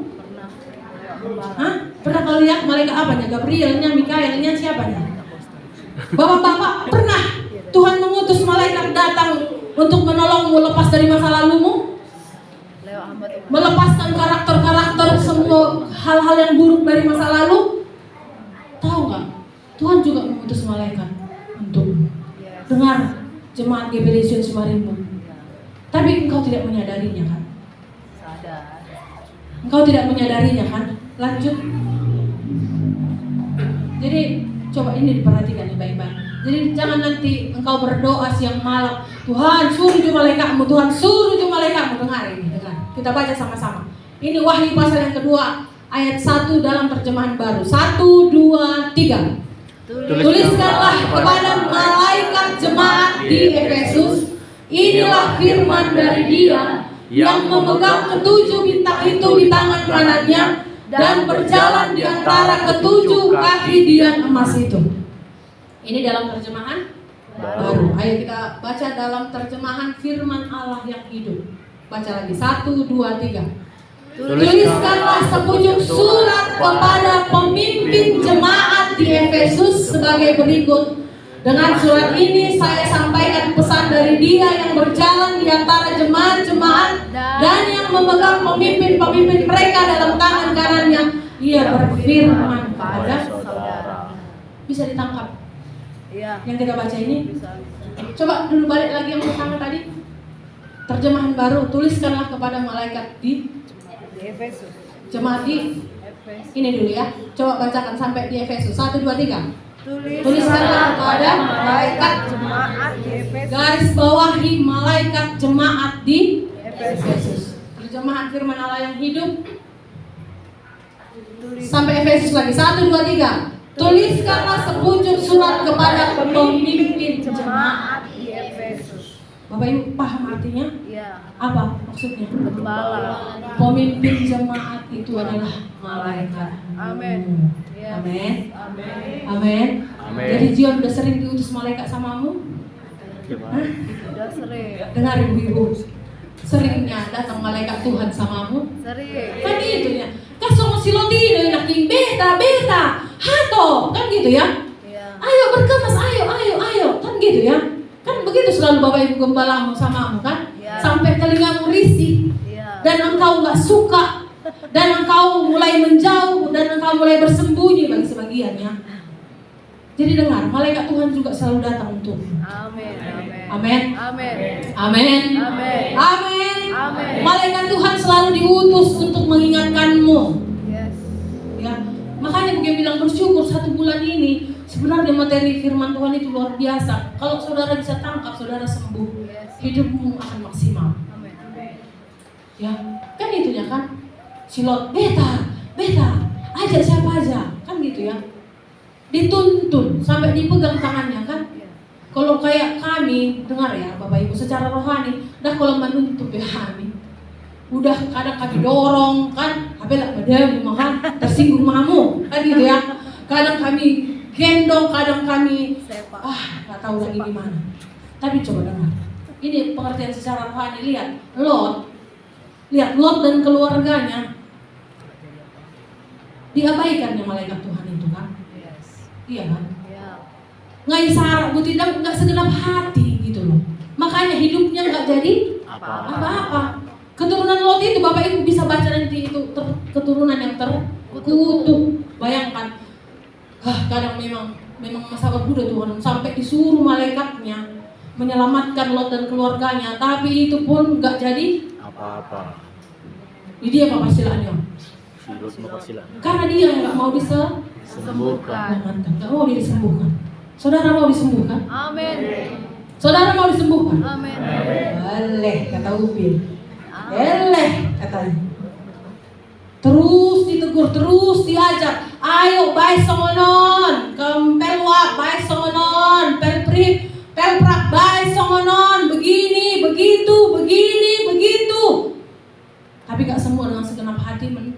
Pernah. Hah? Pernah kau lihat malaikat apanya? Gabrielnya, Mikaelnya, siapanya? Bapak-bapak, pernah Tuhan mengutus malaikat datang untuk menolongmu lepas dari masa lalumu? Lewat hamba Tuhan. Melepaskan karakter-karakter semua hal-hal yang buruk dari masa lalu? Tahu nggak? Tuhan juga mengutus malaikat untuk dengar jemaat GBD Sion Sumarimbun. Tapi engkau tidak menyadarinya kan? Sadar. Engkau tidak menyadarinya kan? Lanjut. Jadi coba ini diperhatikan nih baik-baik. Jadi jangan nanti engkau berdoa siang malam, Tuhan suruh ju malaikatmu, Tuhan suruh ju malaikatmu. Dengar ini, dengar. Kita baca sama-sama. Ini Wahyu pasal yang kedua ayat 1 dalam terjemahan baru. 1, 2, 3. Tuliskanlah kepada malaikat jemaat di Efesus, inilah firman dari Dia yang memegang ketujuh bintang itu di tangan kanannya dan berjalan di antara ketujuh kaki dian emas itu. Ini dalam terjemahan baru. Ayo kita baca dalam terjemahan firman Allah yang hidup. Baca lagi 1, 2, 3. Tuliskanlah sepucuk surat kepada pemimpin jemaat di Efesus sebagai berikut. Dengan surat ini saya sampaikan pesan dari Dia yang berjalan di antara jemaat-jemaat dan yang memegang pemimpin-pemimpin mereka dalam tangan kanannya. Ia berfirman kepada saudara. Bisa ditangkap? Iya. Yang kita baca ini. Bisa. Coba dulu balik lagi yang pertama tadi. Terjemahan baru, tuliskanlah kepada malaikat di Efesus. jemaat di Efesus. ini dulu ya. Coba bacakan sampai di Efesus 1, 2, 3. Tuliskanlah kepada malaikat jemaat di Efesus. Garis bawahi malaikat jemaat di Efesus. Terjemahan firman Allah yang hidup. Sampai Efesus lagi 1, 2, 3. Tuliskanlah sepucuk surat kepada pemimpin jemaat. Jemaat di Efesus. Bapak Ibu paham artinya? Iya. Apa maksudnya? Gembala. Pemimpin jemaat itu adalah malaikat. Amin. Iya. Amin. Amin. Amin. Amin. Jadi Jion udah sering diutus malaikat samamu? Gimana? Udah sering. Dengar ibu-ibu, seringnya datang malaikat Tuhan samamu. Sering. Kan gitu ya. Kasong silotino naking beta hato kan gitu ya. Iya. Ayo berkemas, ayo kan gitu ya. Kan begitu selalu Bapak Ibu gembalamu samamu kan. Ya. Sampai telingamu risih Iya. dan engkau nggak suka dan engkau mulai menjauh dan engkau mulai bersembunyi bagi sebagiannya. Jadi dengar, malaikat Tuhan juga selalu datang untuk. Amin. Amin. Amin. Amin. Amin. Amin. Amin. Amin. Malaikat Tuhan selalu diutus untuk mengingatkanmu. Yes. Ya, makanya mungkin bilang bersyukur 1 bulan ini sebenarnya materi firman Tuhan itu luar biasa. Kalau saudara bisa tangkap, saudara sembuh, Yes. hidupmu akan maksimal. Amin. Amin. Ya, kan itunya kan. Silot, beta, ajak siapa aja, kan gitu ya. Dituntun sampai dipegang tangannya kan. Iya. Kalau kayak kami, dengar ya Bapak Ibu, secara rohani, dah kalau menuntut ya kami, udah kadang kami dorong kan, apalah pada kan tersinggung mamu, kan gitu ya. Kadang kami gendong, kadang kami Sepak. nggak tahu lagi gimana. Tapi coba dengar, ini pengertian secara rohani. Lihat Lot dan keluarganya diabaikannya malaikat Tuhan itu kan, Yes. iya kan? Iya. Ngai sarak butidang nggak segenap hati gitu loh. Makanya hidupnya nggak jadi apa-apa. Keturunan Lot itu Bapak Ibu bisa baca nanti itu keturunan yang terkutuk. Bayangkan, kadang memang masa berbuda Tuhan sampai disuruh malaikatnya menyelamatkan Lot dan keluarganya, tapi itu pun nggak jadi Apa-apa. Ini dia apa pasilannya? Silot mau pasilan. Karena dia yang nggak mau Sembuhkan. nggak mau disembuhkan. Saudara mau disembuhkan? Amin. Saudara mau disembuhkan? Amin. Boleh, kata Upil. Boleh, katanya. Terus ditegur, terus diajak. Ayo, baik songonon. Kempelwa, baik songonon. Pelprak, baik songonon. Begini, begitu. Tapi gak semua dengan segenap hati dengar.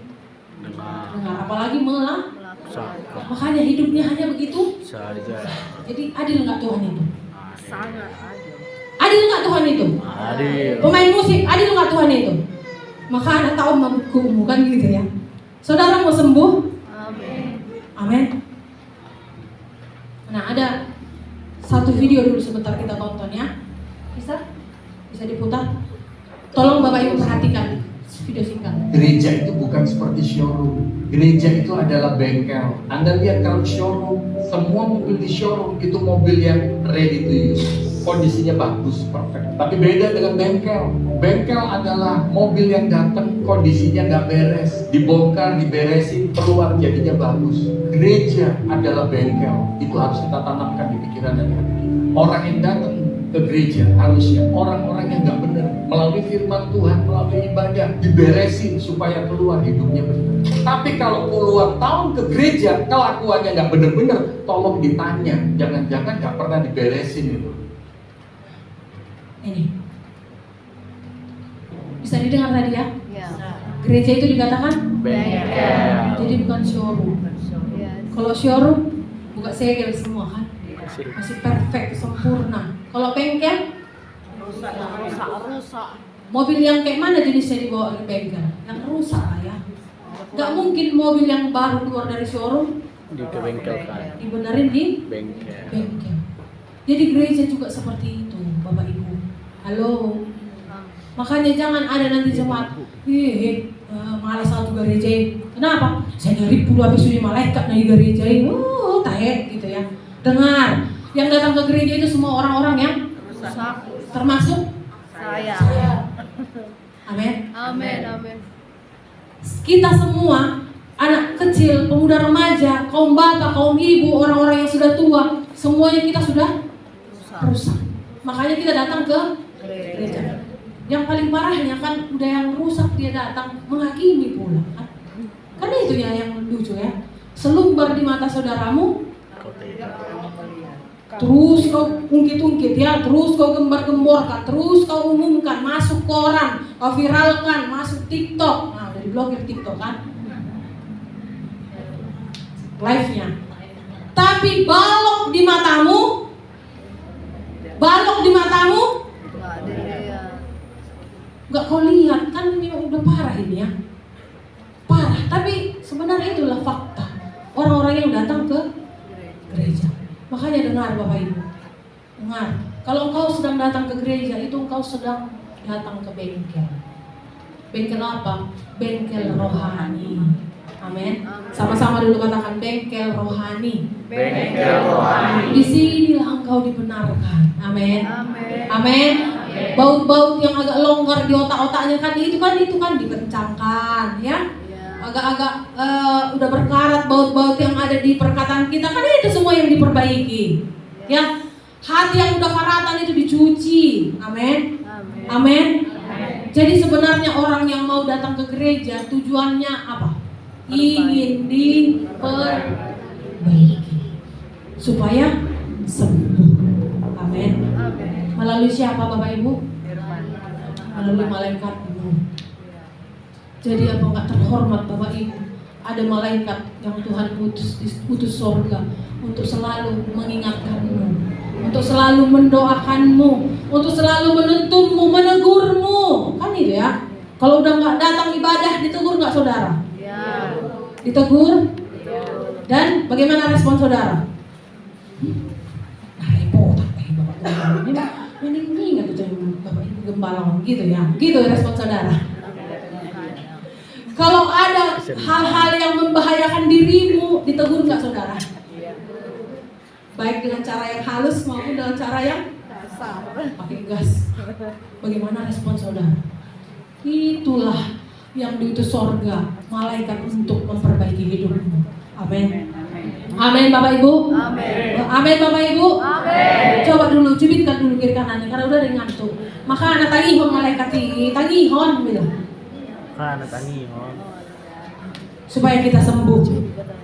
Apalagi Melakukan. makanya hidupnya hanya begitu. Saja. Jadi adil gak Tuhan itu? Sangat adil. Adil gak Tuhan itu? Adil. Pemain musik, adil nggak Tuhan itu? Maka anak tahu mabukku, kan gitu ya. Saudara mau sembuh? Amin. Amin. Nah, ada satu video dulu sebentar kita tonton ya. Bisa diputar? Tolong Bapak Ibu perhatikan video singkat. Gereja itu bukan seperti showroom. Gereja itu adalah bengkel. Anda lihat kalau showroom, semua mobil di showroom itu mobil yang ready to use. Kondisinya bagus, perfect. Tapi beda dengan bengkel. Bengkel adalah mobil yang datang kondisinya nggak beres, dibongkar, diberesin, keluar jadinya bagus. Gereja adalah bengkel. Itu harus kita tanamkan di pikiran dan hati kita. Orang yang datang ke gereja harusnya orang-orang yang nggak benar, melalui firman Tuhan, melalui ibadah, diberesin supaya keluar hidupnya benar. Tapi kalau puluhan tahun ke gereja, kelakuannya nggak benar-benar, tolong ditanya, jangan-jangan nggak pernah diberesin itu. Ini bisa didengar tadi ya? Ya. Gereja itu dikatakan Bengkel. jadi bukan showroom. Yes. Kalau showroom buka segel semua kan, masih perfect, sempurna. Kalau bengkel Rusak. Mobil yang kayak mana jenisnya dibawa ke bengkel? Yang rusak lah ya. Gak mungkin mobil yang baru keluar dari showroom Dikebengkelkan. dibenerin di Bengkel. bengkel. Jadi gereja juga seperti itu, Bapak Ibu. Halo. Makanya jangan ada nanti jemaat, malas aku gereja. Kenapa? Saya nyari puluh habis sudah malaikat naik gereja. Tahe gitu ya. Dengar, yang datang ke gereja itu semua orang-orang yang rusak. termasuk Saya. amin. Amin. Amin. Kita semua, anak kecil, pemuda remaja, kaum bapak, kaum ibu, orang-orang yang sudah tua, semuanya kita sudah rusak. Makanya kita datang ke gereja. Yang paling parahnya kan udah yang rusak dia datang menghakimi pula kan. Karena itu ya yang lucu ya. Selumbar di mata saudaramu, Kau tidak. terus kau ungkit-ungkit ya, terus kau gembar-gemborkan, terus kau umumkan, masuk koran, kau viralkan, masuk TikTok. Nah, udah diblokir TikTok kan live-nya. Tapi balok di matamu, nggak kau lihat kan, ini udah parah ini ya, parah. Tapi sebenarnya itulah fakta orang-orang yang datang ke gereja. Makanya dengar Bapak Ibu, dengar, kalau engkau sedang datang ke gereja itu engkau sedang datang ke bengkel. Bengkel apa? Bengkel rohani. Amin. Sama-sama dulu katakan bengkel rohani. Bengkel rohani. Di sinilah engkau dibenarkan. Amin. Amin. Amin. Baut-baut yang agak longgar di otak-otaknya kan itu kan dikencangkan ya. Agak-agak udah berkarat baut-baut yang ada di perkataan kita kan itu semua yang diperbaiki. Ya. Hati yang udah karatan itu dicuci. Amin. Amin. Jadi sebenarnya orang yang mau datang ke gereja tujuannya apa? Ingin diperbaiki supaya sembuh. Amin. Melalui siapa Bapak Ibu? Melalui malaikatmu. Jadi apa enggak terhormat Bapak Ibu? Ada malaikat yang Tuhan utus surga untuk selalu mengingatkanmu, untuk selalu mendoakanmu, untuk selalu menuntunmu, menegurmu. Kan itu ya. Kalau udah nggak datang ibadah, ditegur nggak saudara? Ditegur. Dan bagaimana respon saudara? Nah, repot Bapak Gembala. Ini ingat tuh Bapak Ibu Gembala gitu ya. Gitu respon saudara. Kalau ada hal-hal yang membahayakan dirimu, ditegur nggak saudara? Baik dengan cara yang halus maupun dengan cara yang pakai gas. Bagaimana respon saudara? Itulah yang diutus sorga, malaikat untuk memperbaiki hidupmu. Amin. Amin Bapak Ibu. Amin Bapak Ibu. Coba dulu, cubitkan dulu kiri kanannya karena udah ada yang ngantuk. Maka anak tangihon malaikat tangihon bilang. Anak tangihon. Supaya kita sembuh.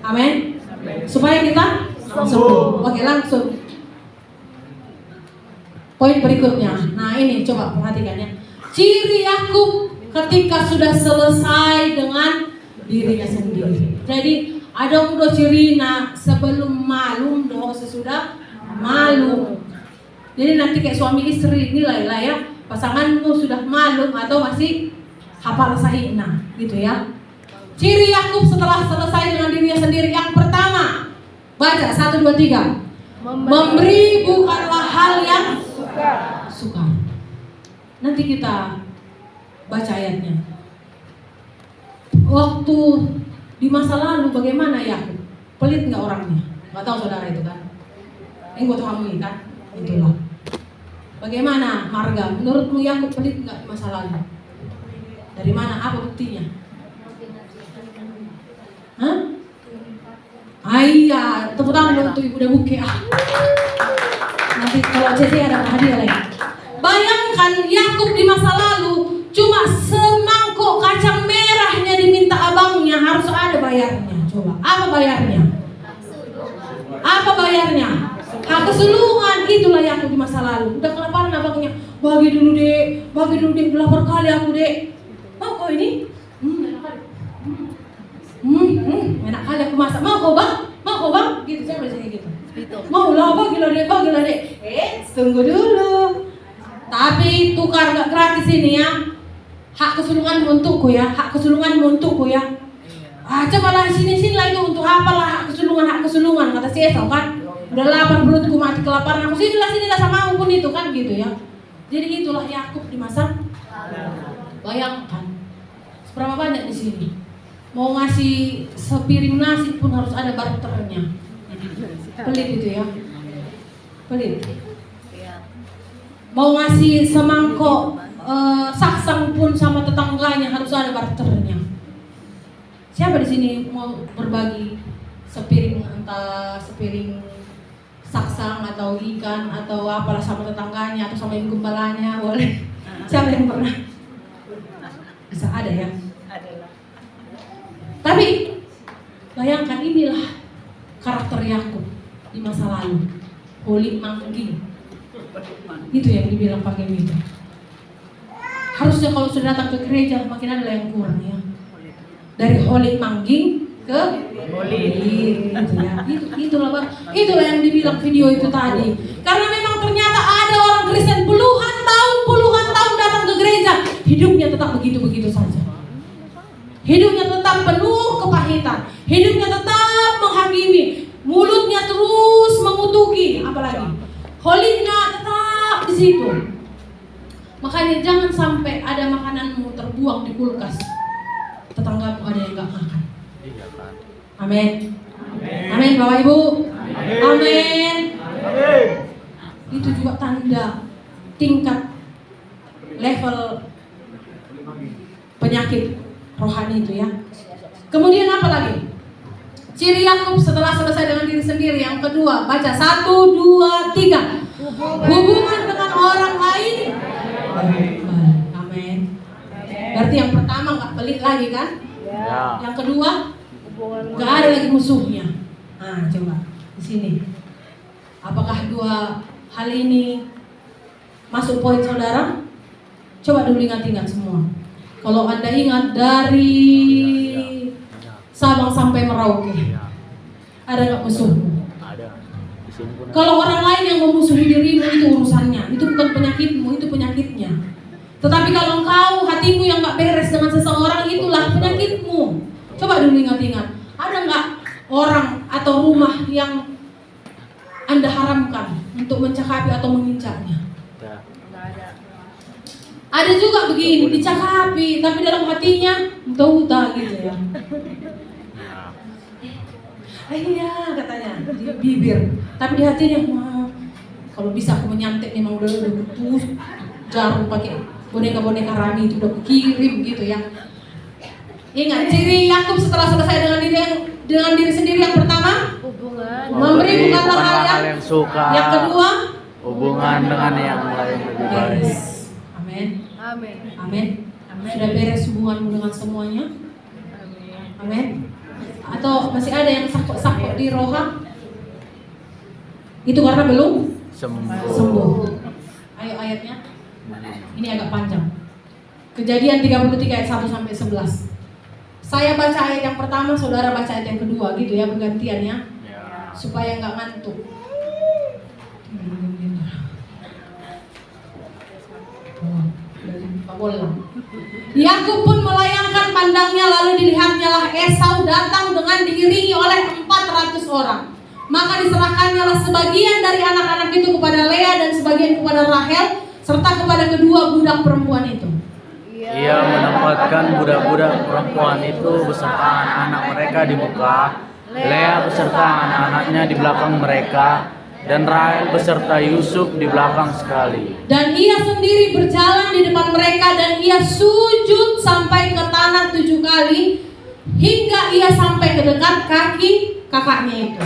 Amin. Supaya kita sembuh. Oke, langsung. Poin berikutnya. Nah, ini coba perhatikan ya. Ciri Yakub ketika sudah selesai dengan dirinya sendiri. Jadi ada udah cirina sebelum malu, doa sesudah malu. Jadi nanti kayak suami istri nilai lah ya, pasanganmu sudah malu atau masih hafal sahina gitu ya. Ciri Yakub setelah selesai dengan dirinya sendiri, yang pertama, baca 1, 2, 3. Memberi bukanlah hal yang suka. Nanti kita baca ayatnya. Waktu di masa lalu bagaimana Yakub? Pelit nggak orangnya? Nggak tahu saudara itu kan? Ini buat kamu kan? Itulah. Bagaimana Marga? Menurutmu Yakub pelit nggak di masa lalu? Dari mana? Apa buktinya? Hah? Iya, tepuk tangan untuk Ibu Dabuke. Nanti kalau CC ada hadiah lagi. Bayangkan Yakub di masa lalu cuma semangkuk kacang merahnya diminta abangnya, harus ada bayarnya. Coba, apa bayarnya? Apa bayarnya? Kesulungan. Itulah Yakub di masa lalu. Udah kelaparan abangnya. Bagi dulu dek, lapar kali aku dek. Mau kau ini? Enak kali aku masak. Mau kau bang? Gitu, saya biasanya gitu. Mau lah, bagilah dek. Tunggu dulu. Tapi tukar gak gratis ini ya. hak kesulunganmu untukku ya, hak kesulunganmu untukku ya. Cobalah sini lah itu untuk apalah hak kesulungan kata si Esau kan. Udah lapar perutku mati kelaparan aku, sinilah sama aku pun itu kan gitu ya. Jadi itulah Yakub di masa. Bayangkan seberapa banyak di sini. Mau ngasih sepiring nasi pun harus ada barternya. Pelit itu ya. Pelit. Mau ngasih semangkok saksang pun sama tetangganya harus ada barternya. Siapa di sini mau berbagi sepiring, entah sepiring saksang atau ikan atau apalah sama tetangganya atau sama ibu gembalanya, boleh? Siapa yang pernah? Bisa ada ya? Tapi bayangkan inilah karakter Yakub di masa lalu, holik mangging. Itu yang dibilang pakai itu. Harusnya kalau sudah datang ke gereja makin ada yang kurang ya. Dari holik mangging ke holik gitu ya. Itulah yang dibilang video itu tadi. Karena memang ternyata ada orang Kristen puluhan tahun datang ke gereja, hidupnya tetap begitu-begitu saja. Hidupnya tetap penuh kepahitan, hidupnya tetap menghakimi, mulutnya terus mengutuki, apalagi holiknya tetap di situ. Makanya jangan sampai ada makananmu terbuang di kulkas, tetanggamu ada yang gak makan. Amin. Amin Bapak Ibu. Amin. Itu juga tanda tingkat level penyakit rohani itu ya. Kemudian apa lagi? Ciri Yakub setelah selesai dengan diri sendiri. Yang kedua, baca 1, 2, 3. Hubungan dengan orang lain. Amin. Berarti yang pertama nggak pelit lagi kan? Ya. Yang kedua, nggak ada lagi musuhnya. Nah, coba di sini. Apakah dua hal ini masuk poin saudara? Coba dulu ingat-ingat semua. Kalau Anda ingat dari Sabang sampai Merauke, ada nggak musuhmu? Ada. Di sini pun ada. Kalau orang lain yang memusuhi dirimu itu urusannya, itu bukan penyakitmu, itu penyakitnya. Tetapi kalau engkau hatimu yang nggak beres dengan seseorang, itulah penyakitmu. Coba dulu ingat-ingat, ada nggak orang atau rumah yang Anda haramkan untuk mencakapi atau menginjaknya? Ada juga begini, dicakapi, tapi dalam hatinya entah gitu ya. Iya katanya di bibir, tapi di hatinya kalau bisa aku menyantet memang udah putus jarum pakai boneka-boneka Rani itu udah kirim gitu ya. Ingat ciri Yakub setelah selesai dengan diri sendiri yang pertama, memberi bukanlah hal yang suka. Yang kedua, hubungan dengan yang lain lebih baik. Amin. Sudah beres hubunganmu dengan semuanya? Amin. Atau masih ada yang sakit di roha? Itu karena belum sembuh. Ayo ayatnya. Ini agak panjang. Kejadian 33 ayat 1 sampai 11. Saya baca ayat yang pertama, saudara baca ayat yang kedua gitu ya, bergantian ya. Supaya nggak ngantuk. Yakub pun melayangkan pandangnya, lalu dilihatnya lah Esau datang dengan diiringi oleh 400 orang. Maka diserahkannya lah sebagian dari anak-anak itu kepada Lea dan sebagian kepada Rahel serta kepada kedua budak perempuan itu. Ia menempatkan budak-budak perempuan itu beserta anak-anak mereka di muka, Lea beserta anak-anaknya di belakang mereka, dan Rahel beserta Yusuf di belakang sekali. Dan ia sendiri berjalan di depan mereka dan ia sujud sampai ke tanah 7 kali hingga ia sampai ke dekat kaki kakaknya itu.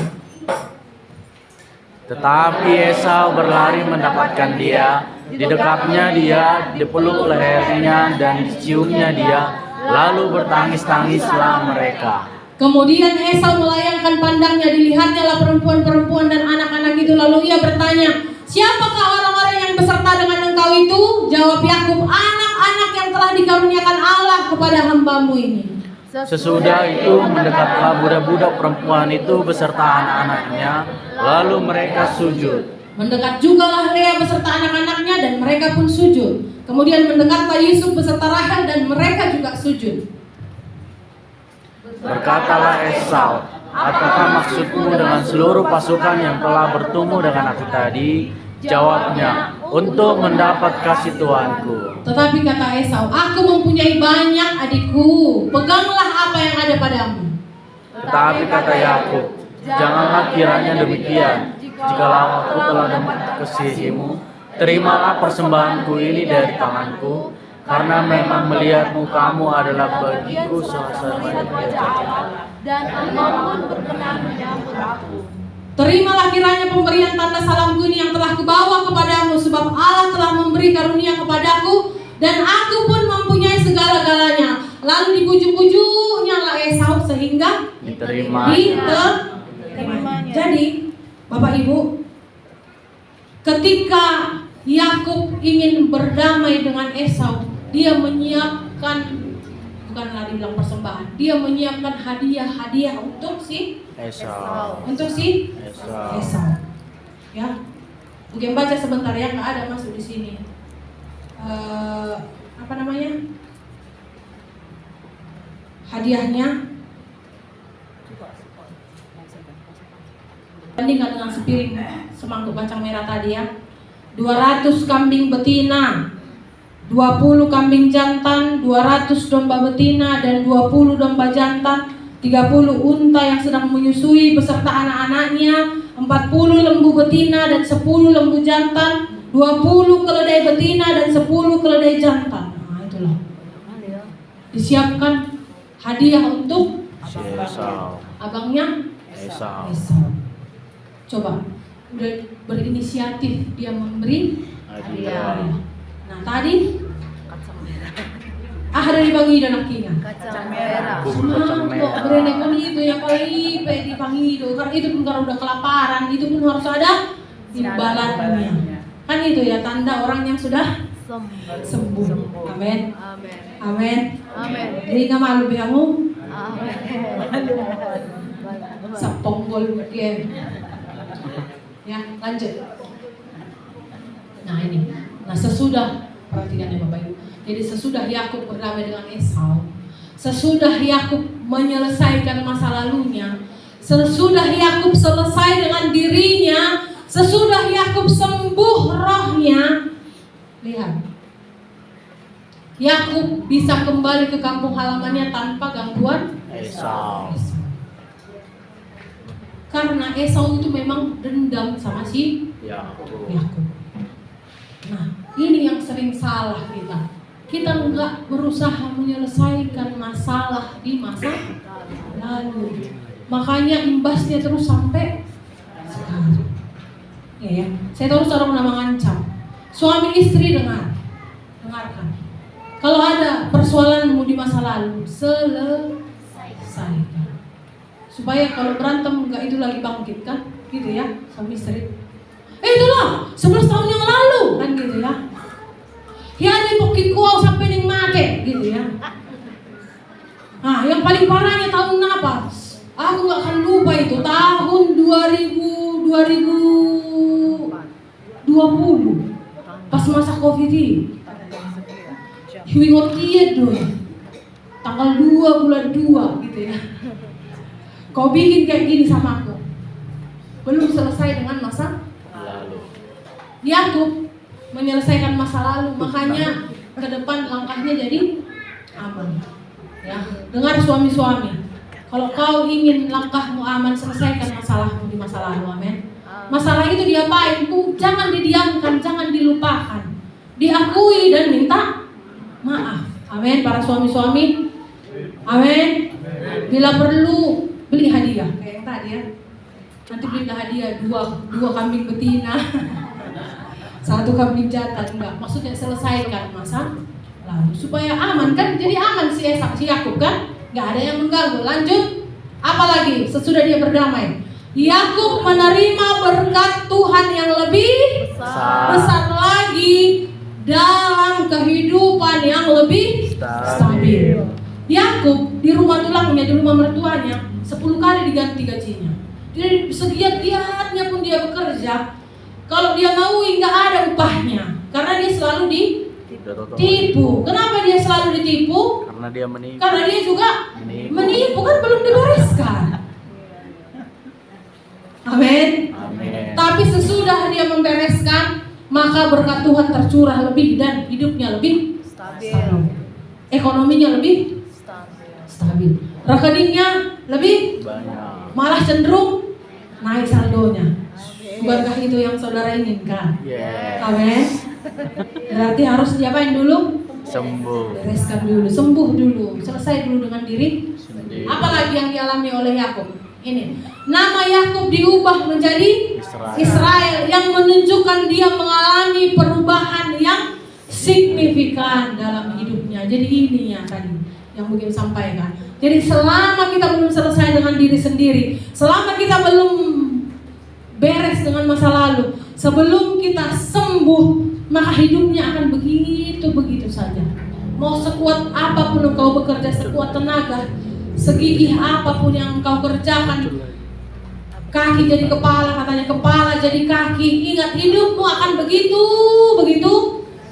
Tetapi Esau berlari mendapatkan dia, didekapnya dia, dipeluk lehernya dan diciumnya dia, lalu bertangis-tangislah mereka. Kemudian Esau melayangkan pandangnya, dilihatnya lah perempuan-perempuan dan anak-anak itu, lalu ia bertanya, siapakah orang-orang yang beserta dengan engkau itu? Jawab Yakub, anak-anak yang telah dikaruniakan Allah kepada hamba-Mu ini. Sesudah itu mendekatlah budak-budak perempuan itu beserta anak-anaknya, lalu mereka sujud. Mendekat jugalah Lea beserta anak-anaknya dan mereka pun sujud. Kemudian mendekatlah Yusuf beserta Rahel dan mereka juga sujud. Berkatalah Esau, apakah maksudmu dengan seluruh pasukan yang telah bertemu dengan aku tadi? Jawabnya, untuk mendapat kasih Tuanku. Tetapi kata Esau, aku mempunyai banyak adikku, peganglah apa yang ada padamu. Tetapi kata Yakub, janganlah kiranya demikian. Jikalau aku telah mengasihimu, terimalah persembahanku ini dari tanganku, karena memang melihatmu kamu adalah bagiku sebagai dan engkau pun berkenan menyambut aku. Terimalah kiranya pemberian tanda salamku ini yang telah kubawa kepadamu, sebab Allah telah memberi karunia kepadaku, dan aku pun mempunyai segala-galanya. Lalu dipujuk-pujuknya lah Esau sehingga diterimanya. Jadi, Bapak Ibu, ketika Yakub ingin berdamai dengan Esau, dia menyiapkan, bukanlah dibilang persembahan, dia menyiapkan hadiah-hadiah untuk si Esau. Esau. Ya, mungkin baca sebentar ya, nggak ada masuk di sini. Apa namanya? Hadiahnya bandingkan dengan sepiring semangkuk kacang merah tadi ya. 200 kambing betina, 20 kambing jantan, 200 domba betina dan 20 domba jantan, 30 unta yang sedang menyusui beserta anak-anaknya, 40 lembu betina dan 10 lembu jantan, 20 keledai betina dan 10 keledai jantan. Nah, itulah. Disiapkan hadiah untuk Esau. abangnya Esau. Coba, udah berinisiatif dia memberi hadiah. Nah tadi ada dibagi dan akhirnya Kacang merah. kok berenekon itu yang paling dipangi itu, karena itu pun kalau udah kelaparan itu pun harus ada imbalannya. Kan itu ya tanda orang yang sudah sembuh. Amin. Amin. Amin. Amin. Jadi nggak malu kamu Amin. saponggol dia. Ya, lanjut. Nah ini, sesudah perhatikan ya Bapak Ibu. Jadi sesudah Yakub berdamai dengan Esau, sesudah Yakub menyelesaikan masa lalunya, sesudah Yakub selesai dengan dirinya, sesudah Yakub sembuh rohnya, lihat, Yakub bisa kembali ke kampung halamannya tanpa gangguan Esau. Karena Esau itu memang dendam sama si Yakub. Nah, ini yang sering salah kita. Kita enggak berusaha menyelesaikan masalah di masa lalu. Makanya imbasnya terus sampai sekarang. Ya. Saya terus orang mengancam. Suami istri dengarkan. Kalau ada persoalanmu di masa lalu, selesaikan. Supaya kalau berantem enggak itu lagi bangkit kan, gitu ya, suami istri. Itulah 11 tahun yang lalu kan gitu ya. Ya ada pokoknya sampai ning mate gitu ya. Nah, yang paling parahnya tahun apa? Aku enggak akan lupa itu tahun 2020 pas masa Covid ini. Hiwingot kia dong. Tanggal 2 bulan 2 gitu ya. Kau bikin kayak gini sama aku. Belum selesai dengan masa Lalu. Yakub menyelesaikan masa lalu, makanya ke depan langkahnya jadi aman. Ya, dengar suami-suami. Kalau kau ingin langkahmu aman, selesaikan masalahmu di masa lalu, amin. Masalah itu diapain? Jangan didiamkan, jangan dilupakan. Diakui dan minta maaf. Amin, para suami-suami. Amin. Bila perlu beli hadiah kayak yang tadi ya. Nanti belilah hadiah dua kambing betina, 1 kambing jantan, enggak. Maksudnya selesaikan masa lalu supaya aman kan? Jadi aman si Yakub kan? Enggak ada yang mengganggu. Lanjut. Apalagi sesudah dia berdamai, Yakub menerima berkat Tuhan yang lebih besar lagi dalam kehidupan yang lebih stabil. Yakub di rumah tulangnya, di rumah mertuanya 10 kali diganti gajinya. Jadi segiat-giatnya pun dia bekerja, kalau dia mau nggak ada upahnya, karena dia selalu Udah tahu Tipu. Kenapa dia selalu ditipu? Karena dia menipu. Karena dia juga menipu, kan belum dibereskan. Amin. Amin. Tapi sesudah dia membereskan, maka berkat Tuhan tercurah lebih dan hidupnya lebih stabil. Ekonominya lebih stabil. Rekeningnya lebih Banyak. malah cenderung naik saldonya. Bukankah itu yang saudara inginkan? Yeah. Amin. Berarti harus diapain dulu? Sembuh. Bereskan dulu, sembuh dulu, selesai dulu dengan diri. Sendiri. Apalagi yang dialami oleh Yakub? Ini nama Yakub diubah menjadi Israel yang menunjukkan dia mengalami perubahan yang signifikan dalam hidupnya. Jadi ini yang tadi yang mungkin sampaikan. Jadi selama kita belum selesai dengan diri sendiri, selama kita belum beres dengan masa lalu, sebelum kita sembuh, maka hidupnya akan begitu saja. Mau sekuat apapun engkau bekerja, sekuat tenaga, segigih apapun yang engkau kerjakan, kaki jadi kepala, katanya kepala jadi kaki. Ingat, hidupmu akan begitu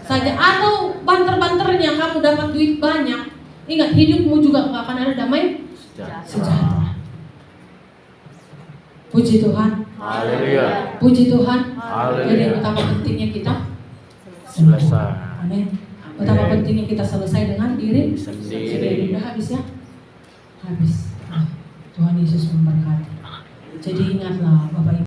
saja. Atau banter-banternya kamu dapat duit banyak, ingat hidupmu juga gak akan ada damai sejahtera. Puji Tuhan. Haleluya. Puji Tuhan. Haleluya. Jadi betapa pentingnya kita Selesai. Amin. Betapa pentingnya kita selesai dengan diri Sendiri. Udah habis ya? Habis. Tuhan Yesus memberkati. Jadi ingatlah Bapak Ibu.